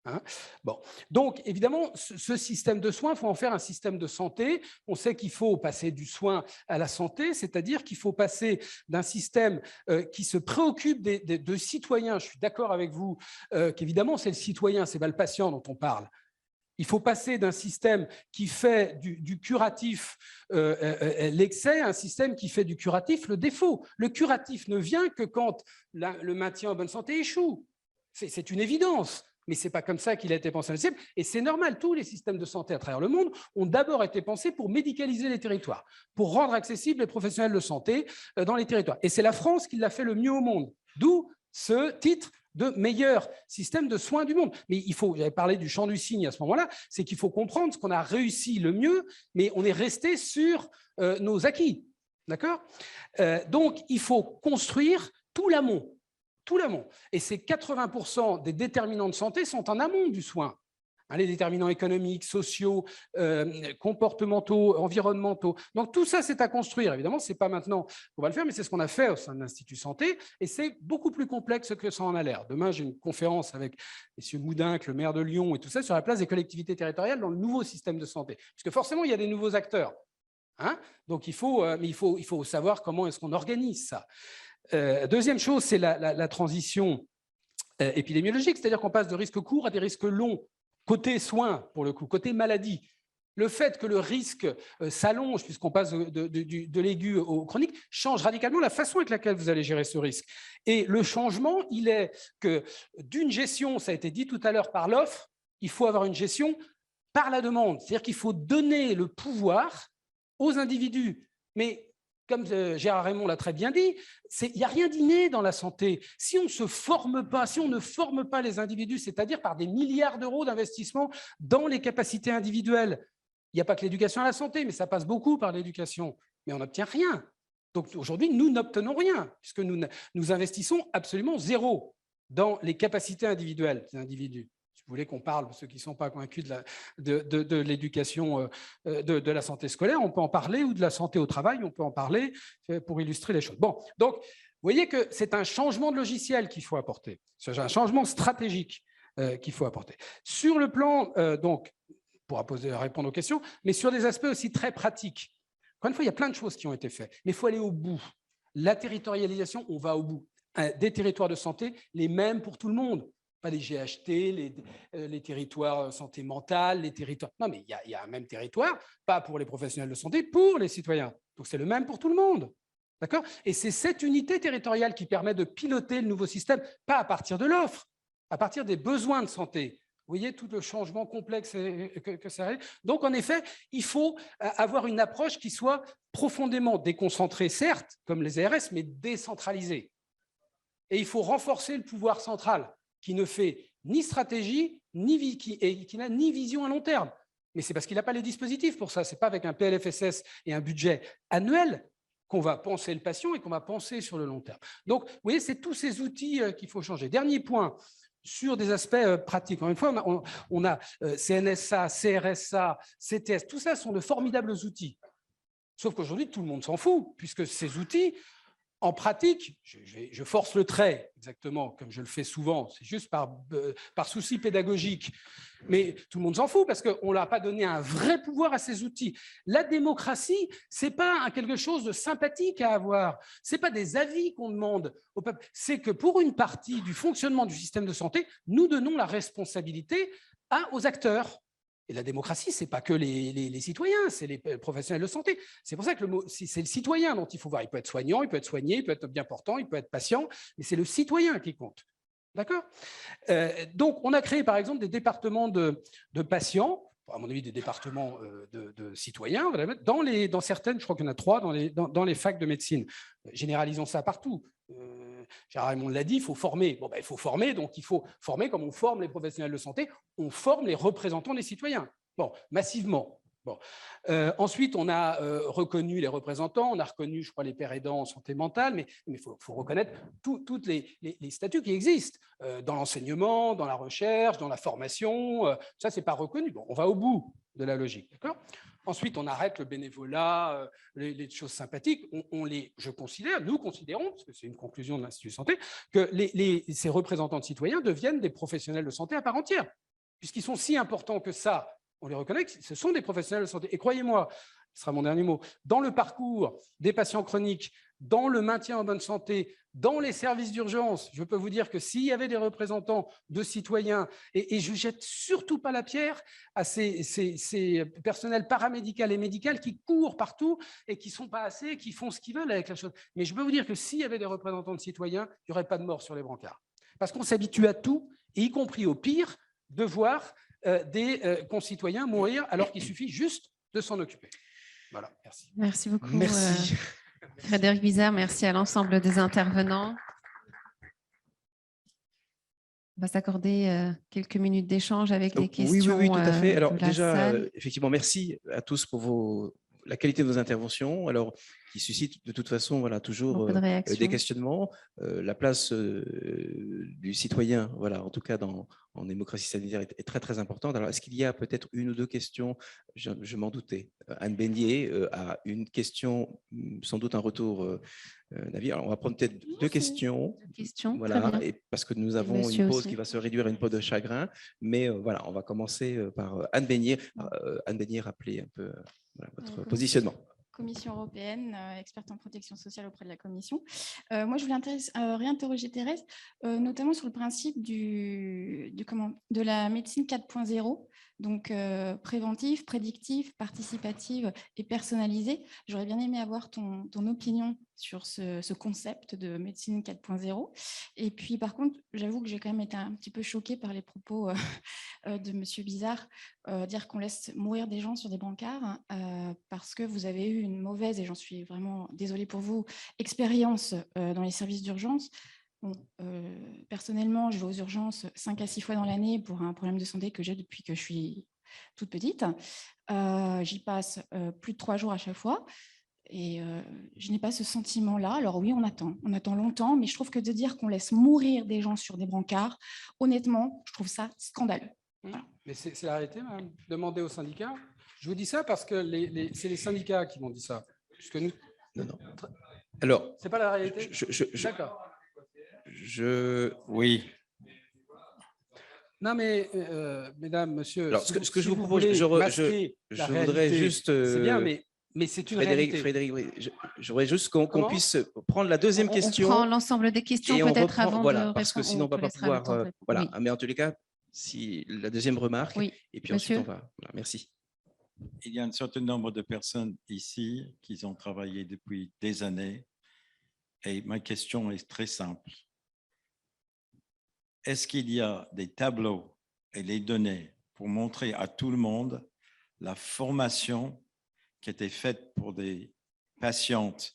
Hein, bon. Donc, évidemment, ce système de soins, il faut en faire un système de santé. On sait qu'il faut passer du soin à la santé, c'est-à-dire qu'il faut passer d'un système qui se préoccupe de citoyens. Je suis d'accord avec vous qu'évidemment, c'est le citoyen, ce n'est pas le patient dont on parle. Il faut passer d'un système qui fait du curatif l'excès à un système qui fait du curatif le défaut. Le curatif ne vient que quand le maintien en bonne santé échoue. C'est une évidence, mais ce n'est pas comme ça qu'il a été pensé. Et c'est normal, tous les systèmes de santé à travers le monde ont d'abord été pensés pour médicaliser les territoires, pour rendre accessibles les professionnels de santé dans les territoires. Et c'est la France qui l'a fait le mieux au monde, d'où ce titre de meilleur système de soins du monde. Mais j'avais parlé du champ du cygne à ce moment-là, c'est qu'il faut comprendre ce qu'on a réussi le mieux, mais on est resté sur nos acquis. D'accord ? Donc, il faut construire tout l'amont. Tout l'amont. Et ces 80% des déterminants de santé sont en amont du soin. Les déterminants économiques, sociaux, comportementaux, environnementaux. Donc, tout ça, c'est à construire. Évidemment, ce n'est pas maintenant qu'on va le faire, mais c'est ce qu'on a fait au sein de l'Institut Santé. Et c'est beaucoup plus complexe que ça en a l'air. Demain, j'ai une conférence avec M. Moudinque, le maire de Lyon, et tout ça, sur la place des collectivités territoriales dans le nouveau système de santé. Puisque forcément, il y a des nouveaux acteurs. Hein ? Donc, il faut savoir comment est-ce qu'on organise ça. Deuxième chose, c'est la transition épidémiologique, c'est-à-dire qu'on passe de risques courts à des risques longs. Côté soins, pour le coup, côté maladie, le fait que le risque s'allonge, puisqu'on passe de l'aigu au chronique, change radicalement la façon avec laquelle vous allez gérer ce risque. Et le changement, il est que d'une gestion, ça a été dit tout à l'heure par l'offre, il faut avoir une gestion par la demande. C'est-à-dire qu'il faut donner le pouvoir aux individus. Mais comme Gérard Raymond l'a très bien dit, il n'y a rien d'inné dans la santé. Si on ne se forme pas, si on ne forme pas les individus, c'est-à-dire par des milliards d'euros d'investissement dans les capacités individuelles, il n'y a pas que l'éducation à la santé, mais ça passe beaucoup par l'éducation, mais on n'obtient rien. Donc aujourd'hui, nous n'obtenons rien, puisque nous investissons absolument zéro dans les capacités individuelles des individus. Vous voulez qu'on parle, ceux qui ne sont pas convaincus de l'éducation, de la santé scolaire, on peut en parler, ou de la santé au travail, on peut en parler pour illustrer les choses. Bon, donc, vous voyez que c'est un changement de logiciel qu'il faut apporter, c'est un changement stratégique qu'il faut apporter. Sur le plan, donc, pour répondre aux questions, mais sur des aspects aussi très pratiques. Encore une fois, il y a plein de choses qui ont été faites, mais il faut aller au bout. La territorialisation, on va au bout. Des territoires de santé, les mêmes pour tout le monde. Pas les GHT, les territoires santé mentale, les territoires… Non, mais il y a un même territoire, pas pour les professionnels de santé, pour les citoyens. Donc, c'est le même pour tout le monde. D'accord ? Et c'est cette unité territoriale qui permet de piloter le nouveau système, pas à partir de l'offre, à partir des besoins de santé. voyez tout le changement complexe que ça a. Donc, en effet, il faut avoir une approche qui soit profondément déconcentrée, certes, comme les ARS, mais décentralisée. Et il faut renforcer le pouvoir central, qui ne fait ni stratégie, qui n'a ni vision à long terme. Mais c'est parce qu'il n'a pas les dispositifs pour ça. Ce n'est pas avec un PLFSS et un budget annuel qu'on va penser le patient et qu'on va penser sur le long terme. Donc, vous voyez, c'est tous ces outils qu'il faut changer. Dernier point, sur des aspects pratiques. Encore une fois, on a CNSA, CRSA, CTS, tout ça sont de formidables outils. Sauf qu'aujourd'hui, tout le monde s'en fout, puisque ces outils, en pratique, je force le trait, exactement, comme je le fais souvent, c'est juste par souci pédagogique, mais tout le monde s'en fout parce qu'on ne leur a pas donné un vrai pouvoir à ces outils. La démocratie, ce n'est pas quelque chose de sympathique à avoir, ce n'est pas des avis qu'on demande au peuple, c'est que pour une partie du fonctionnement du système de santé, nous donnons la responsabilité aux acteurs. Et la démocratie, ce n'est pas que les citoyens, c'est les professionnels de santé. C'est pour ça que c'est le citoyen dont il faut voir. Il peut être soignant, il peut être soigné, il peut être bien portant, il peut être patient, mais c'est le citoyen qui compte. D'accord ? Donc, on a créé, par exemple, des départements de patients, à mon avis, des départements de citoyens, dans certaines, je crois qu'il y en a 3, dans les facs de médecine. Généralisons ça partout. Gérard Raymond l'a dit, il faut former. Bon, il faut former, donc il faut former comme on forme les professionnels de santé, on forme les représentants des citoyens. Bon, massivement. Bon. Ensuite, on a reconnu les représentants, on a reconnu, je crois, les pères aidants en santé mentale, mais il faut reconnaître tous les statuts qui existent dans l'enseignement, dans la recherche, dans la formation. Ça, ce n'est pas reconnu. Bon, on va au bout de la logique. D'accord ? Ensuite, on arrête le bénévolat, les choses sympathiques. Nous considérons, parce que c'est une conclusion de l'Institut de santé, que ces représentants de citoyens deviennent des professionnels de santé à part entière, puisqu'ils sont si importants que ça. On les reconnaît que ce sont des professionnels de santé. Et croyez-moi, ce sera mon dernier mot, dans le parcours des patients chroniques, dans le maintien en bonne santé, dans les services d'urgence, je peux vous dire que s'il y avait des représentants de citoyens, et je ne jette surtout pas la pierre à ces personnels paramédicaux et médicaux qui courent partout et qui ne sont pas assez, qui font ce qu'ils veulent avec la chose. Mais je peux vous dire que s'il y avait des représentants de citoyens, il n'y aurait pas de mort sur les brancards. Parce qu'on s'habitue à tout, et y compris au pire, de voir des concitoyens mourir alors qu'il suffit juste de s'en occuper. Voilà, merci. Merci beaucoup. Merci. Frédéric Bizard, merci à l'ensemble des intervenants. On va s'accorder quelques minutes d'échange avec les questions. Oui, tout à fait. Alors de la déjà, salle. effectivement, merci à tous pour la qualité de vos interventions, alors qui suscite de toute façon toujours des questionnements. La place du citoyen, en tout cas en démocratie sanitaire, est très très importante. Alors, est-ce qu'il y a peut-être une ou deux questions? Je m'en doutais. Anne Beignet a une question, sans doute un retour d'avis. Alors, on va prendre peut-être deux questions. Voilà, et parce que nous avons une pause qui va se réduire à une peau de chagrin. Mais voilà, on va commencer par Anne Beignet. Anne Beignet, rappelez un peu votre positionnement. Commission européenne, experte en protection sociale auprès de la Commission. Moi, je voulais réinterroger Thérèse, notamment sur le principe de la médecine 4.0, donc préventive, prédictive, participative et personnalisée. J'aurais bien aimé avoir ton opinion sur ce concept de médecine 4.0. Et puis, par contre, j'avoue que j'ai quand même été un petit peu choquée par les propos de M. Bizard, dire qu'on laisse mourir des gens sur des brancards parce que vous avez eu une mauvaise, et j'en suis vraiment désolée pour vous, expérience dans les services d'urgence. Bon, personnellement, je vais aux urgences 5 à 6 fois dans l'année pour un problème de santé que j'ai depuis que je suis toute petite. J'y passe plus de 3 jours à chaque fois. Et je n'ai pas ce sentiment-là. Alors oui, on attend longtemps, mais je trouve que de dire qu'on laisse mourir des gens sur des brancards, honnêtement, je trouve ça scandaleux. Voilà. Mais c'est la réalité, madame. Demandez aux syndicats. Je vous dis ça parce que c'est les syndicats qui m'ont dit ça. Puisque nous... Non. Alors, c'est pas la réalité. D'accord. Oui. Non, mais mesdames, monsieur. Alors, ce que je vous propose, je voudrais juste. C'est bien, mais c'est une réalité. Frédéric, oui, je voudrais juste qu'on puisse prendre la deuxième question. On prend l'ensemble des questions peut-être avant de répondre. Parce que sinon, on ne va pas pouvoir. Voilà. Oui. Mais en tous les cas, si la deuxième remarque. Oui. Et puis ensuite, on va. Voilà, merci. Il y a un certain nombre de personnes ici qui ont travaillé depuis des années. Et ma question est très simple. Est-ce qu'il y a des tableaux et les données pour montrer à tout le monde la formation qui était faite pour des patientes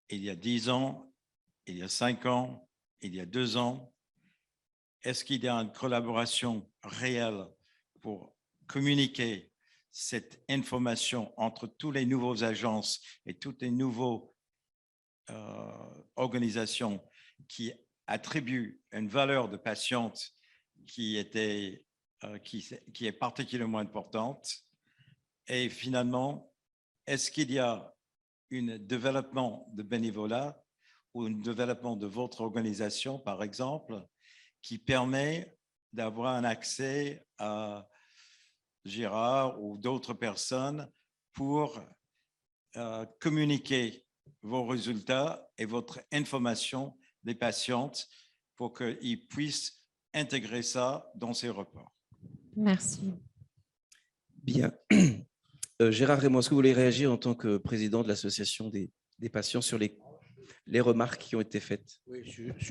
il y a 10 ans, il y a 5 ans, il y a 2 ans. Est-ce qu'il y a une collaboration réelle pour communiquer cette information entre toutes les nouvelles agences et toutes les nouvelles organisations qui attribuent une valeur de patiente qui est particulièrement importante? Et finalement, est-ce qu'il y a un développement de bénévolat ou un développement de votre organisation, par exemple, qui permet d'avoir un accès à Gérard ou d'autres personnes pour communiquer vos résultats et votre information des patientes pour qu'ils puissent intégrer ça dans ces rapports? Merci. Bien. Gérard Raymond, est-ce que vous voulez réagir en tant que président de l'association des patients sur les remarques qui ont été faites? Oui,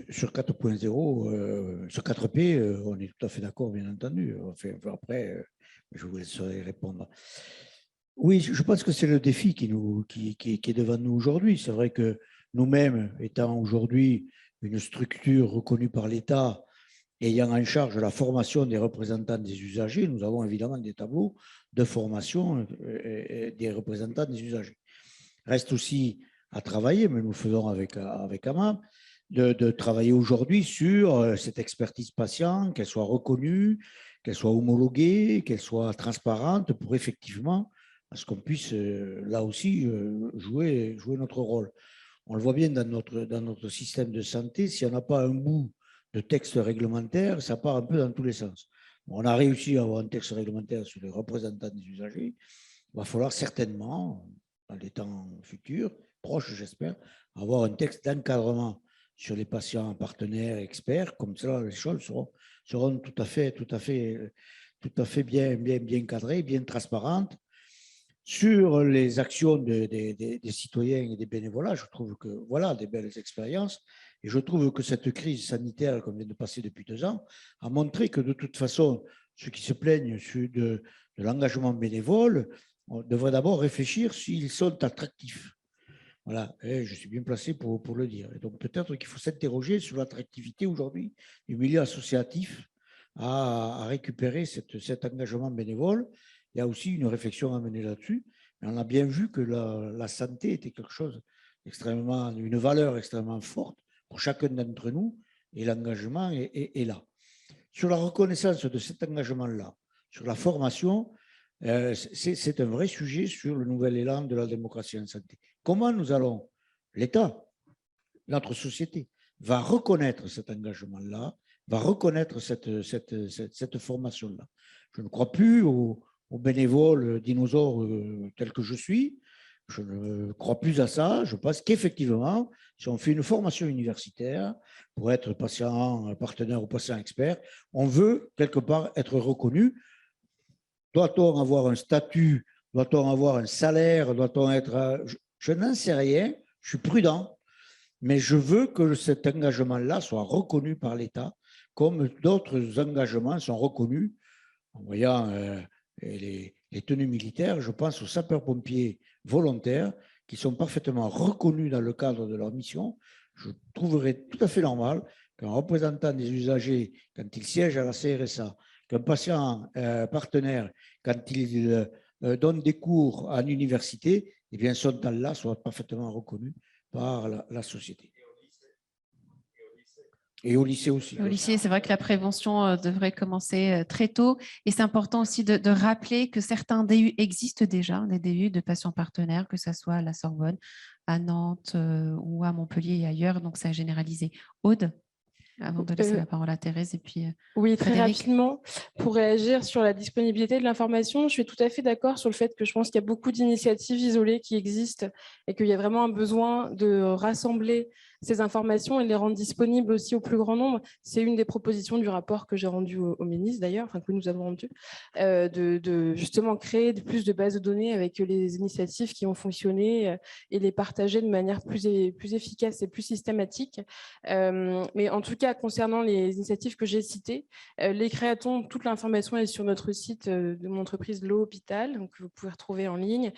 sur 4.0, sur 4P, on est tout à fait d'accord, bien entendu. Enfin, après, je vous laisserai répondre. Oui, je pense que c'est le défi qui est devant nous aujourd'hui. C'est vrai que nous-mêmes, étant aujourd'hui une structure reconnue par l'État, ayant en charge la formation des représentants des usagers, nous avons évidemment des tableaux de formation des représentants des usagers. Reste aussi à travailler, mais nous le faisons avec AMA, de travailler aujourd'hui sur cette expertise patient, qu'elle soit reconnue, qu'elle soit homologuée, qu'elle soit transparente pour effectivement, à ce qu'on puisse là aussi jouer notre rôle. On le voit bien dans notre système de santé, si on n'a pas un bout de texte réglementaire, ça part un peu dans tous les sens. On a réussi à avoir un texte réglementaire sur les représentants des usagers. Il va falloir certainement, dans les temps futurs, proches j'espère, avoir un texte d'encadrement sur les patients partenaires, experts. Comme ça, les choses seront tout à fait bien cadrées, bien transparentes. Sur les actions des citoyens et des bénévolats, je trouve que voilà des belles expériences. Et je trouve que cette crise sanitaire qu'on vient de passer depuis 2 ans a montré que de toute façon, ceux qui se plaignent de l'engagement bénévole devraient d'abord réfléchir s'ils sont attractifs. Voilà, et je suis bien placé pour le dire. Et donc peut-être qu'il faut s'interroger sur l'attractivité aujourd'hui du milieu associatif à récupérer cet engagement bénévole. Il y a aussi une réflexion à mener là-dessus. Mais on a bien vu que la santé était quelque chose d'extrêmement, une valeur extrêmement forte pour chacun d'entre nous, et l'engagement est là. Sur la reconnaissance de cet engagement-là, sur la formation, c'est un vrai sujet sur le nouvel élan de la démocratie en santé. Comment nous allons, l'État, notre société, va reconnaître cet engagement-là, va reconnaître cette formation-là. Je ne crois plus aux bénévoles dinosaures tels que je suis. Je ne crois plus à ça. Je pense qu'effectivement, si on fait une formation universitaire pour être patient partenaire ou patient expert, on veut quelque part être reconnu. Doit-on avoir un statut? Doit-on avoir un salaire? Doit-on être… Je n'en sais rien. Je suis prudent. Mais je veux que cet engagement-là soit reconnu par l'État, comme d'autres engagements sont reconnus en voyant les tenues militaires. Je pense aux sapeurs-pompiers volontaires qui sont parfaitement reconnus dans le cadre de leur mission. Je trouverais tout à fait normal qu'un représentant des usagers, quand il siège à la CRSA, qu'un patient partenaire, quand il donne des cours en université, eh bien, son temps-là soit parfaitement reconnu par la société. Et au lycée aussi. Au lycée, c'est vrai que la prévention devrait commencer très tôt. Et c'est important aussi de rappeler que certains DU existent déjà, des DU de patients partenaires, que ce soit à la Sorbonne, à Nantes ou à Montpellier et ailleurs. Donc, ça a généralisé. Aude, avant de laisser la parole à Thérèse et puis oui, très Frédéric. rapidement, pour réagir sur la disponibilité de l'information, je suis tout à fait d'accord sur le fait que je pense qu'il y a beaucoup d'initiatives isolées qui existent et qu'il y a vraiment un besoin de rassembler ces informations et les rendre disponibles aussi au plus grand nombre. C'est une des propositions du rapport que j'ai rendu au ministre d'ailleurs, enfin que nous avons rendu, de justement créer plus de bases de données avec les initiatives qui ont fonctionné et les partager de manière plus efficace et plus systématique. Mais en tout cas, concernant les initiatives que j'ai citées, les créatons, toute l'information est sur notre site de mon entreprise L'Hôpital, donc vous pouvez retrouver en ligne.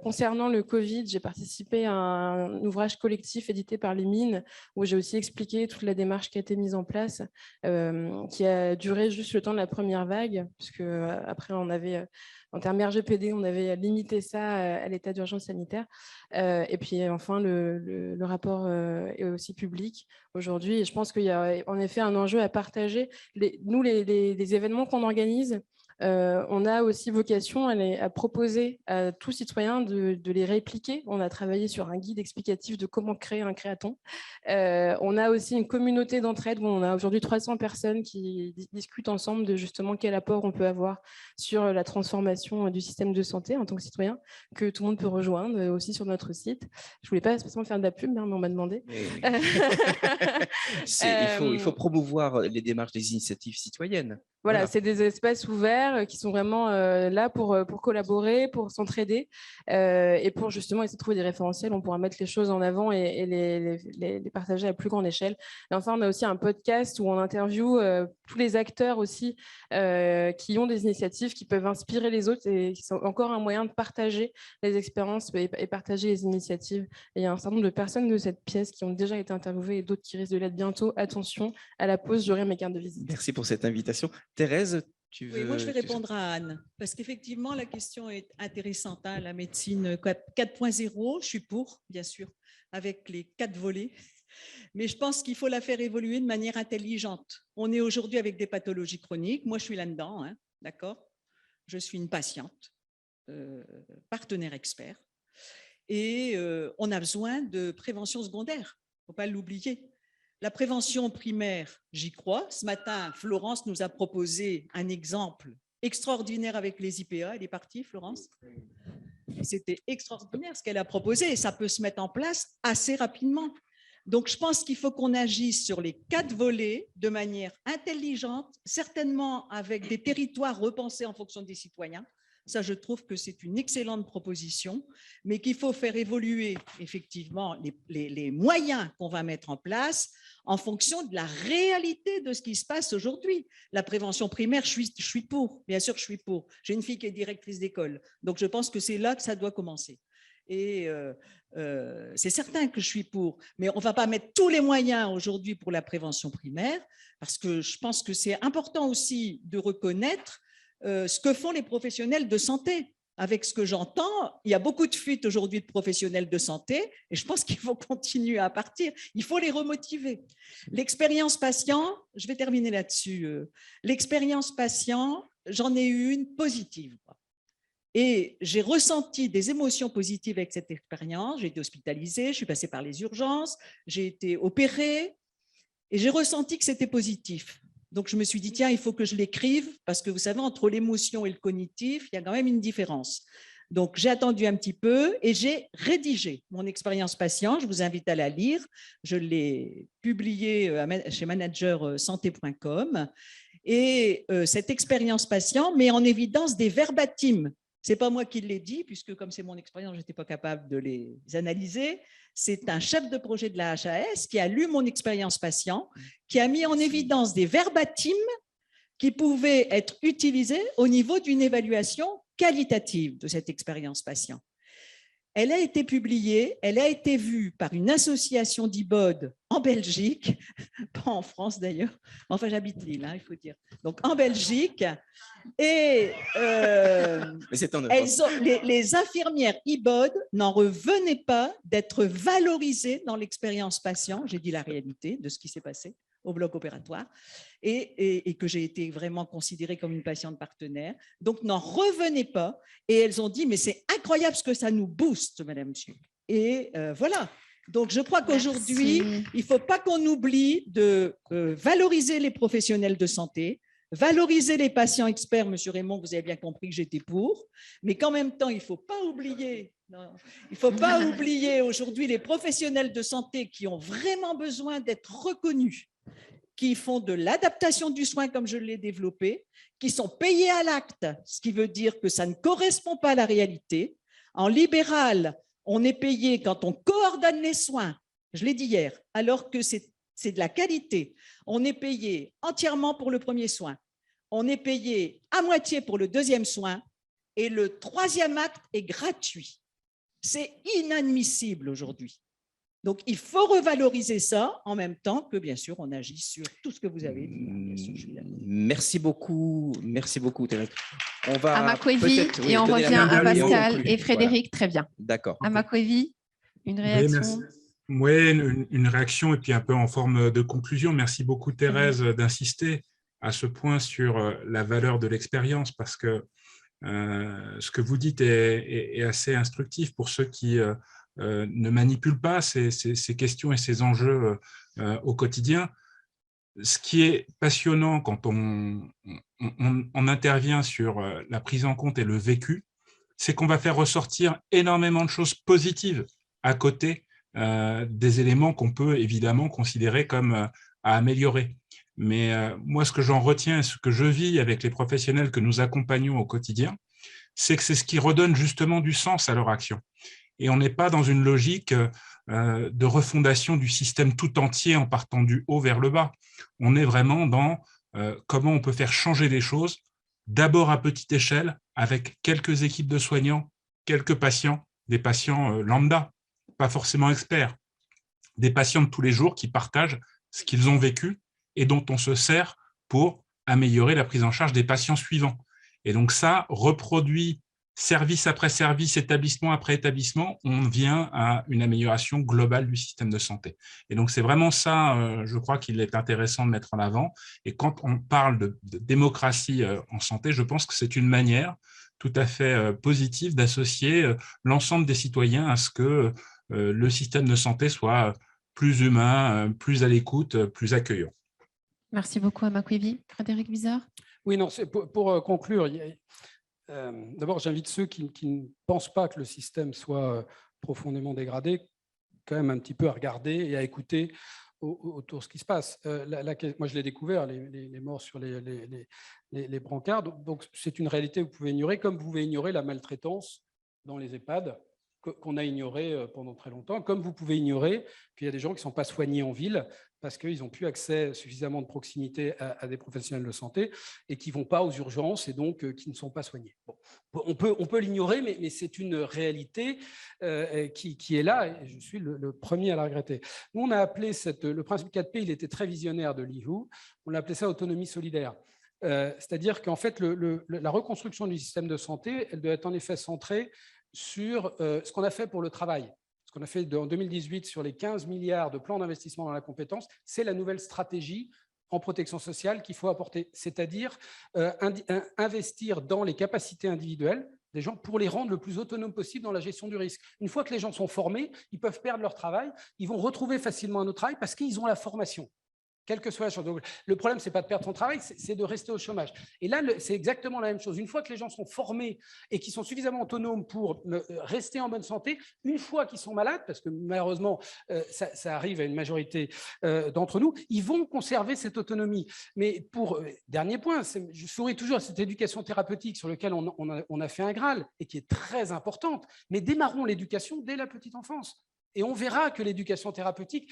Concernant le Covid, j'ai participé à un ouvrage collectif édité par les Mines, où j'ai aussi expliqué toute la démarche qui a été mise en place, qui a duré juste le temps de la première vague, puisque après on avait, en termes RGPD, on avait limité ça à l'état d'urgence sanitaire. Et puis enfin, le rapport est aussi public aujourd'hui. Et je pense qu'il y a en effet un enjeu à partager. Nous, les événements qu'on organise, on a aussi vocation à proposer à tout citoyen de les répliquer. On a travaillé sur un guide explicatif de comment créer un créaton. On a aussi une communauté d'entraide où on a aujourd'hui 300 personnes qui discutent ensemble de justement quel apport on peut avoir sur la transformation du système de santé en tant que citoyen, que tout le monde peut rejoindre aussi sur notre site. Je ne voulais pas spécialement faire de la pub, mais on m'a demandé. Il faut promouvoir les démarches des initiatives citoyennes. Voilà, c'est des espaces ouverts qui sont vraiment là pour collaborer, pour s'entraider et pour justement essayer de trouver des référentiels. On pourra mettre les choses en avant et les partager à plus grande échelle. Et enfin, on a aussi un podcast où on interviewe tous les acteurs aussi qui ont des initiatives qui peuvent inspirer les autres et qui sont encore un moyen de partager les expériences et partager les initiatives. Et il y a un certain nombre de personnes de cette pièce qui ont déjà été interviewées et d'autres qui risquent de l'être bientôt. Attention, à la pause, j'aurai mes cartes de visite. Merci pour cette invitation. Thérèse, tu veux... Oui, moi, je vais répondre à Anne, parce qu'effectivement, la question est intéressante. Hein, la médecine 4.0, je suis pour, bien sûr, avec les 4 volets. Mais je pense qu'il faut la faire évoluer de manière intelligente. On est aujourd'hui avec des pathologies chroniques. Moi, je suis là-dedans, hein, d'accord ? Je suis une patiente, partenaire expert. Et on a besoin de prévention secondaire, il ne faut pas l'oublier. La prévention primaire, j'y crois. Ce matin, Florence nous a proposé un exemple extraordinaire avec les IPA. Elle est partie, Florence ? C'était extraordinaire ce qu'elle a proposé et ça peut se mettre en place assez rapidement. Donc, je pense qu'il faut qu'on agisse sur les 4 volets de manière intelligente, certainement avec des territoires repensés en fonction des citoyens. Ça, je trouve que c'est une excellente proposition, mais qu'il faut faire évoluer effectivement les moyens qu'on va mettre en place en fonction de la réalité de ce qui se passe aujourd'hui. La prévention primaire, je suis pour, bien sûr je suis pour. J'ai une fille qui est directrice d'école, donc je pense que c'est là que ça doit commencer. Et c'est certain que je suis pour, mais on ne va pas mettre tous les moyens aujourd'hui pour la prévention primaire, parce que je pense que c'est important aussi de reconnaître ce que font les professionnels de santé. Avec ce que j'entends, il y a beaucoup de fuites aujourd'hui de professionnels de santé et je pense qu'il faut continuer à partir. Il faut les remotiver. L'expérience patient, je vais terminer là-dessus. L'expérience patient, j'en ai eu une positive. Et j'ai ressenti des émotions positives avec cette expérience. J'ai été hospitalisée, je suis passée par les urgences, j'ai été opérée et j'ai ressenti que c'était positif. Donc, je me suis dit, tiens, il faut que je l'écrive parce que vous savez, entre l'émotion et le cognitif, il y a quand même une différence. Donc, j'ai attendu un petit peu et j'ai rédigé mon expérience patient. Je vous invite à la lire. Je l'ai publiée chez managersanté.com. Et cette expérience patient met en évidence des verbatims. Ce n'est pas moi qui l'ai dit, puisque comme c'est mon expérience, je n'étais pas capable de les analyser. C'est un chef de projet de la HAS qui a lu mon expérience patient, qui a mis en évidence des verbatims qui pouvaient être utilisés au niveau d'une évaluation qualitative de cette expérience patient. Elle a été publiée, elle a été vue par une association d'IBOD en Belgique, pas en France d'ailleurs, enfin j'habite Lille, hein, il faut dire, donc en Belgique, et les infirmières IBOD n'en revenaient pas d'être valorisées dans l'expérience patient, j'ai dit la réalité de ce qui s'est passé au bloc opératoire, et que j'ai été vraiment considérée comme une patiente partenaire. Donc, n'en revenez pas. Et elles ont dit, mais c'est incroyable ce que ça nous booste, madame, monsieur. Et voilà. Donc, je crois qu'aujourd'hui, il ne faut pas qu'on oublie de valoriser les professionnels de santé, valoriser les patients experts, Monsieur Raymond, vous avez bien compris que j'étais pour, mais qu'en même temps, il ne faut pas oublier aujourd'hui les professionnels de santé qui ont vraiment besoin d'être reconnus, qui font de l'adaptation du soin comme je l'ai développé, qui sont payés à l'acte, ce qui veut dire que ça ne correspond pas à la réalité. En libéral, on est payé quand on coordonne les soins, je l'ai dit hier, alors que c'est de la qualité. On est payé entièrement pour le premier soin, on est payé à moitié pour le deuxième soin et le troisième acte est gratuit. C'est inadmissible aujourd'hui. Donc, il faut revaloriser ça en même temps que, bien sûr, on agit sur tout ce que vous avez dit. Merci beaucoup, Thérèse. On va à Makwevi, et on revient à Pascal et Frédéric. Voilà. Très bien. D'accord. À Makwevi, une réaction. Oui, une réaction et puis un peu en forme de conclusion. Merci beaucoup, Thérèse, d'insister à ce point sur la valeur de l'expérience, parce que ce que vous dites est assez instructif pour ceux qui ne manipulent pas ces questions et ces enjeux au quotidien. Ce qui est passionnant quand on intervient sur la prise en compte et le vécu, c'est qu'on va faire ressortir énormément de choses positives à côté des éléments qu'on peut évidemment considérer comme à améliorer. Mais moi, ce que j'en retiens, ce que je vis avec les professionnels que nous accompagnons au quotidien, c'est que c'est ce qui redonne justement du sens à leur action. Et on n'est pas dans une logique de refondation du système tout entier en partant du haut vers le bas. On est vraiment dans comment on peut faire changer les choses, d'abord à petite échelle, avec quelques équipes de soignants, quelques patients, des patients lambda, pas forcément experts, des patients de tous les jours qui partagent ce qu'ils ont vécu et dont on se sert pour améliorer la prise en charge des patients suivants. Et donc ça reproduit service après service, établissement après établissement, on vient à une amélioration globale du système de santé. Et donc, c'est vraiment ça, je crois qu'il est intéressant de mettre en avant. Et quand on parle de démocratie en santé, je pense que c'est une manière tout à fait positive d'associer l'ensemble des citoyens à ce que le système de santé soit plus humain, plus à l'écoute, plus accueillant. Merci beaucoup, Makwevi. Frédéric Bizard. Oui, non, pour conclure, d'abord, j'invite ceux qui ne pensent pas que le système soit profondément dégradé, quand même un petit peu à regarder et à écouter autour de ce qui se passe. Moi, je l'ai découvert, les morts sur les brancards. Donc, c'est une réalité que vous pouvez ignorer, comme vous pouvez ignorer la maltraitance dans les EHPAD, qu'on a ignoré pendant très longtemps, comme vous pouvez ignorer qu'il y a des gens qui ne sont pas soignés en ville parce qu'ils n'ont plus accès suffisamment de proximité à des professionnels de santé et qui ne vont pas aux urgences et donc qui ne sont pas soignés. Bon, on peut l'ignorer, mais c'est une réalité qui est là et je suis le premier à la regretter. Nous, on a appelé le principe 4P, il était très visionnaire de Li Hu, on a appelé ça autonomie solidaire. C'est-à-dire qu'en fait, la reconstruction du système de santé, elle doit être en effet centrée sur ce qu'on a fait pour le travail. Ce qu'on a fait en 2018 sur les 15 milliards de plans d'investissement dans la compétence, c'est la nouvelle stratégie en protection sociale qu'il faut apporter, c'est-à-dire investir dans les capacités individuelles des gens pour les rendre le plus autonomes possible dans la gestion du risque. Une fois que les gens sont formés, ils peuvent perdre leur travail, ils vont retrouver facilement un autre travail parce qu'ils ont la formation. Quelle que soit la chose. Donc, le problème, ce n'est pas de perdre son travail, c'est de rester au chômage. Et là, c'est exactement la même chose. Une fois que les gens sont formés et qu'ils sont suffisamment autonomes pour rester en bonne santé, une fois qu'ils sont malades, parce que malheureusement, ça arrive à une majorité d'entre nous, ils vont conserver cette autonomie. Mais dernier point, je souris toujours à cette éducation thérapeutique sur laquelle on a fait un Graal et qui est très importante, mais démarrons l'éducation dès la petite enfance. Et on verra que l'éducation thérapeutique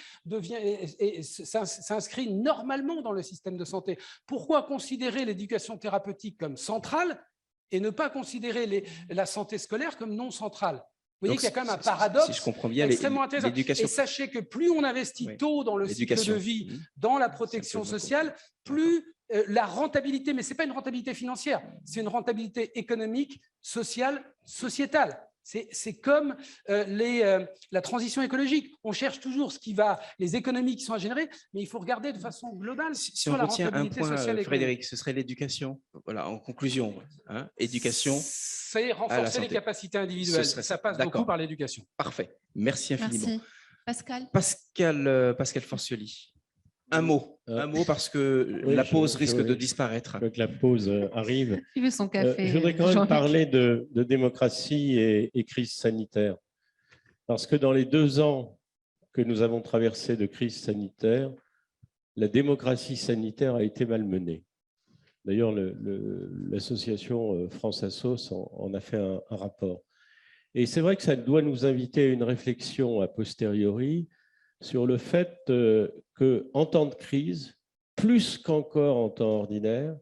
s'inscrit normalement dans le système de santé. Pourquoi considérer l'éducation thérapeutique comme centrale et ne pas considérer la santé scolaire comme non centrale? Vous voyez qu'il y a quand même un paradoxe si je comprends bien, extrêmement intéressant. Et sachez que plus on investit tôt dans le cycle de vie, dans la protection sociale, plus la rentabilité, mais ce n'est pas une rentabilité financière, c'est une rentabilité économique, sociale, sociétale. C'est comme la transition écologique. On cherche toujours les économies qui sont à générer, mais il faut regarder de façon globale sur la rentabilité sociale et économique. Frédéric, ce serait l'éducation. Voilà, en conclusion, éducation. C'est renforcer les capacités individuelles. Ça passe beaucoup par l'éducation. Parfait. Merci infiniment. Merci. Pascal Forcioli. Un mot parce que la pause risque de disparaître. Que la pause arrive. Il veut son café. Je voudrais quand même parler de démocratie et crise sanitaire. Parce que dans les 2 ans que nous avons traversés de crise sanitaire, la démocratie sanitaire a été malmenée. D'ailleurs, l'association France Assos en a fait un rapport. Et c'est vrai que ça doit nous inviter à une réflexion a posteriori sur le fait qu'en temps de crise, plus qu'encore en temps ordinaire,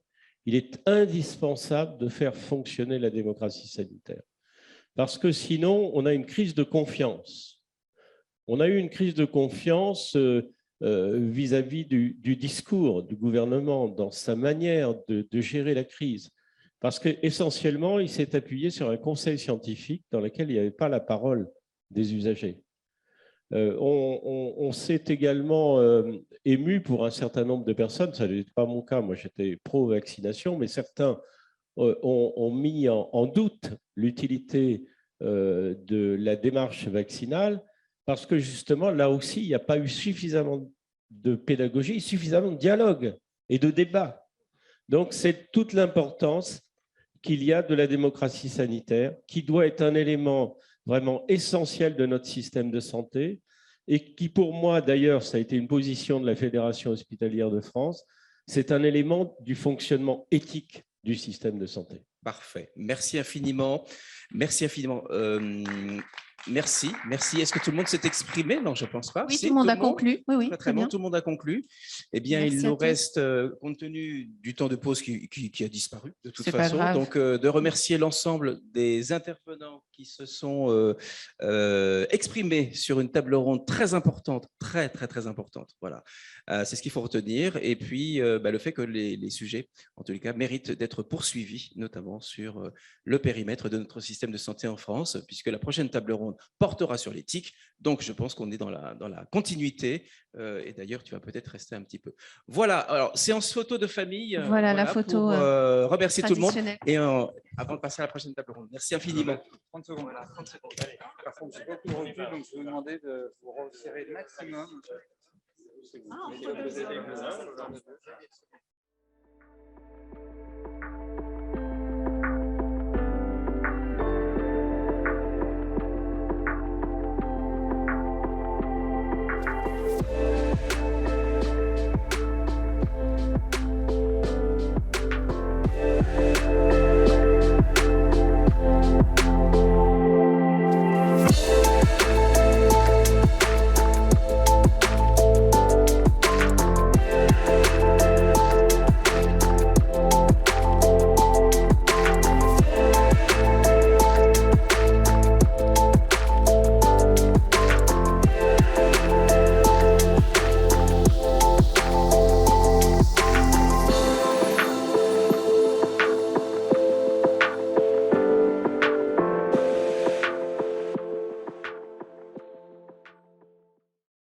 il est indispensable de faire fonctionner la démocratie sanitaire. Parce que sinon, on a une crise de confiance. On a eu une crise de confiance vis-à-vis du discours du gouvernement dans sa manière de gérer la crise. Parce qu'essentiellement, il s'est appuyé sur un conseil scientifique dans lequel il n'y avait pas la parole des usagers. On s'est également ému pour un certain nombre de personnes, ça n'était pas mon cas, moi j'étais pro-vaccination, mais certains ont mis en doute l'utilité de la démarche vaccinale parce que justement, là aussi, il n'y a pas eu suffisamment de pédagogie, suffisamment de dialogue et de débat. Donc, c'est toute l'importance qu'il y a de la démocratie sanitaire, qui doit être un élément vraiment essentiel de notre système de santé et qui, pour moi, d'ailleurs, ça a été une position de la Fédération hospitalière de France, c'est un élément du fonctionnement éthique du système de santé. Parfait. Merci infiniment. Merci infiniment. Merci. Est-ce que tout le monde s'est exprimé? Non, je ne pense pas. Oui, tout le monde a conclu. Oui, très bien. Tout le monde a conclu. Eh bien, il nous reste, compte tenu du temps de pause qui a disparu de toute façon, donc de remercier l'ensemble des intervenants qui se sont exprimés sur une table ronde très importante, très importante. Voilà. C'est ce qu'il faut retenir. Et puis, le fait que les sujets, en tous les cas, méritent d'être poursuivis, notamment sur le périmètre de notre système de santé en France, puisque la prochaine table ronde portera sur l'éthique. Donc, je pense qu'on est dans la continuité. Et d'ailleurs, tu vas peut-être rester un petit peu. Voilà. Alors, séance photo de famille. Voilà la photo. Pour remercier tout le monde. Et avant de passer à la prochaine table ronde. Merci infiniment. 30 secondes. Voilà, 30 secondes. Allez. Par contre, je n'ai pas beaucoup de recul, donc je vais vous demander de vous resserrer le maximum. Ah,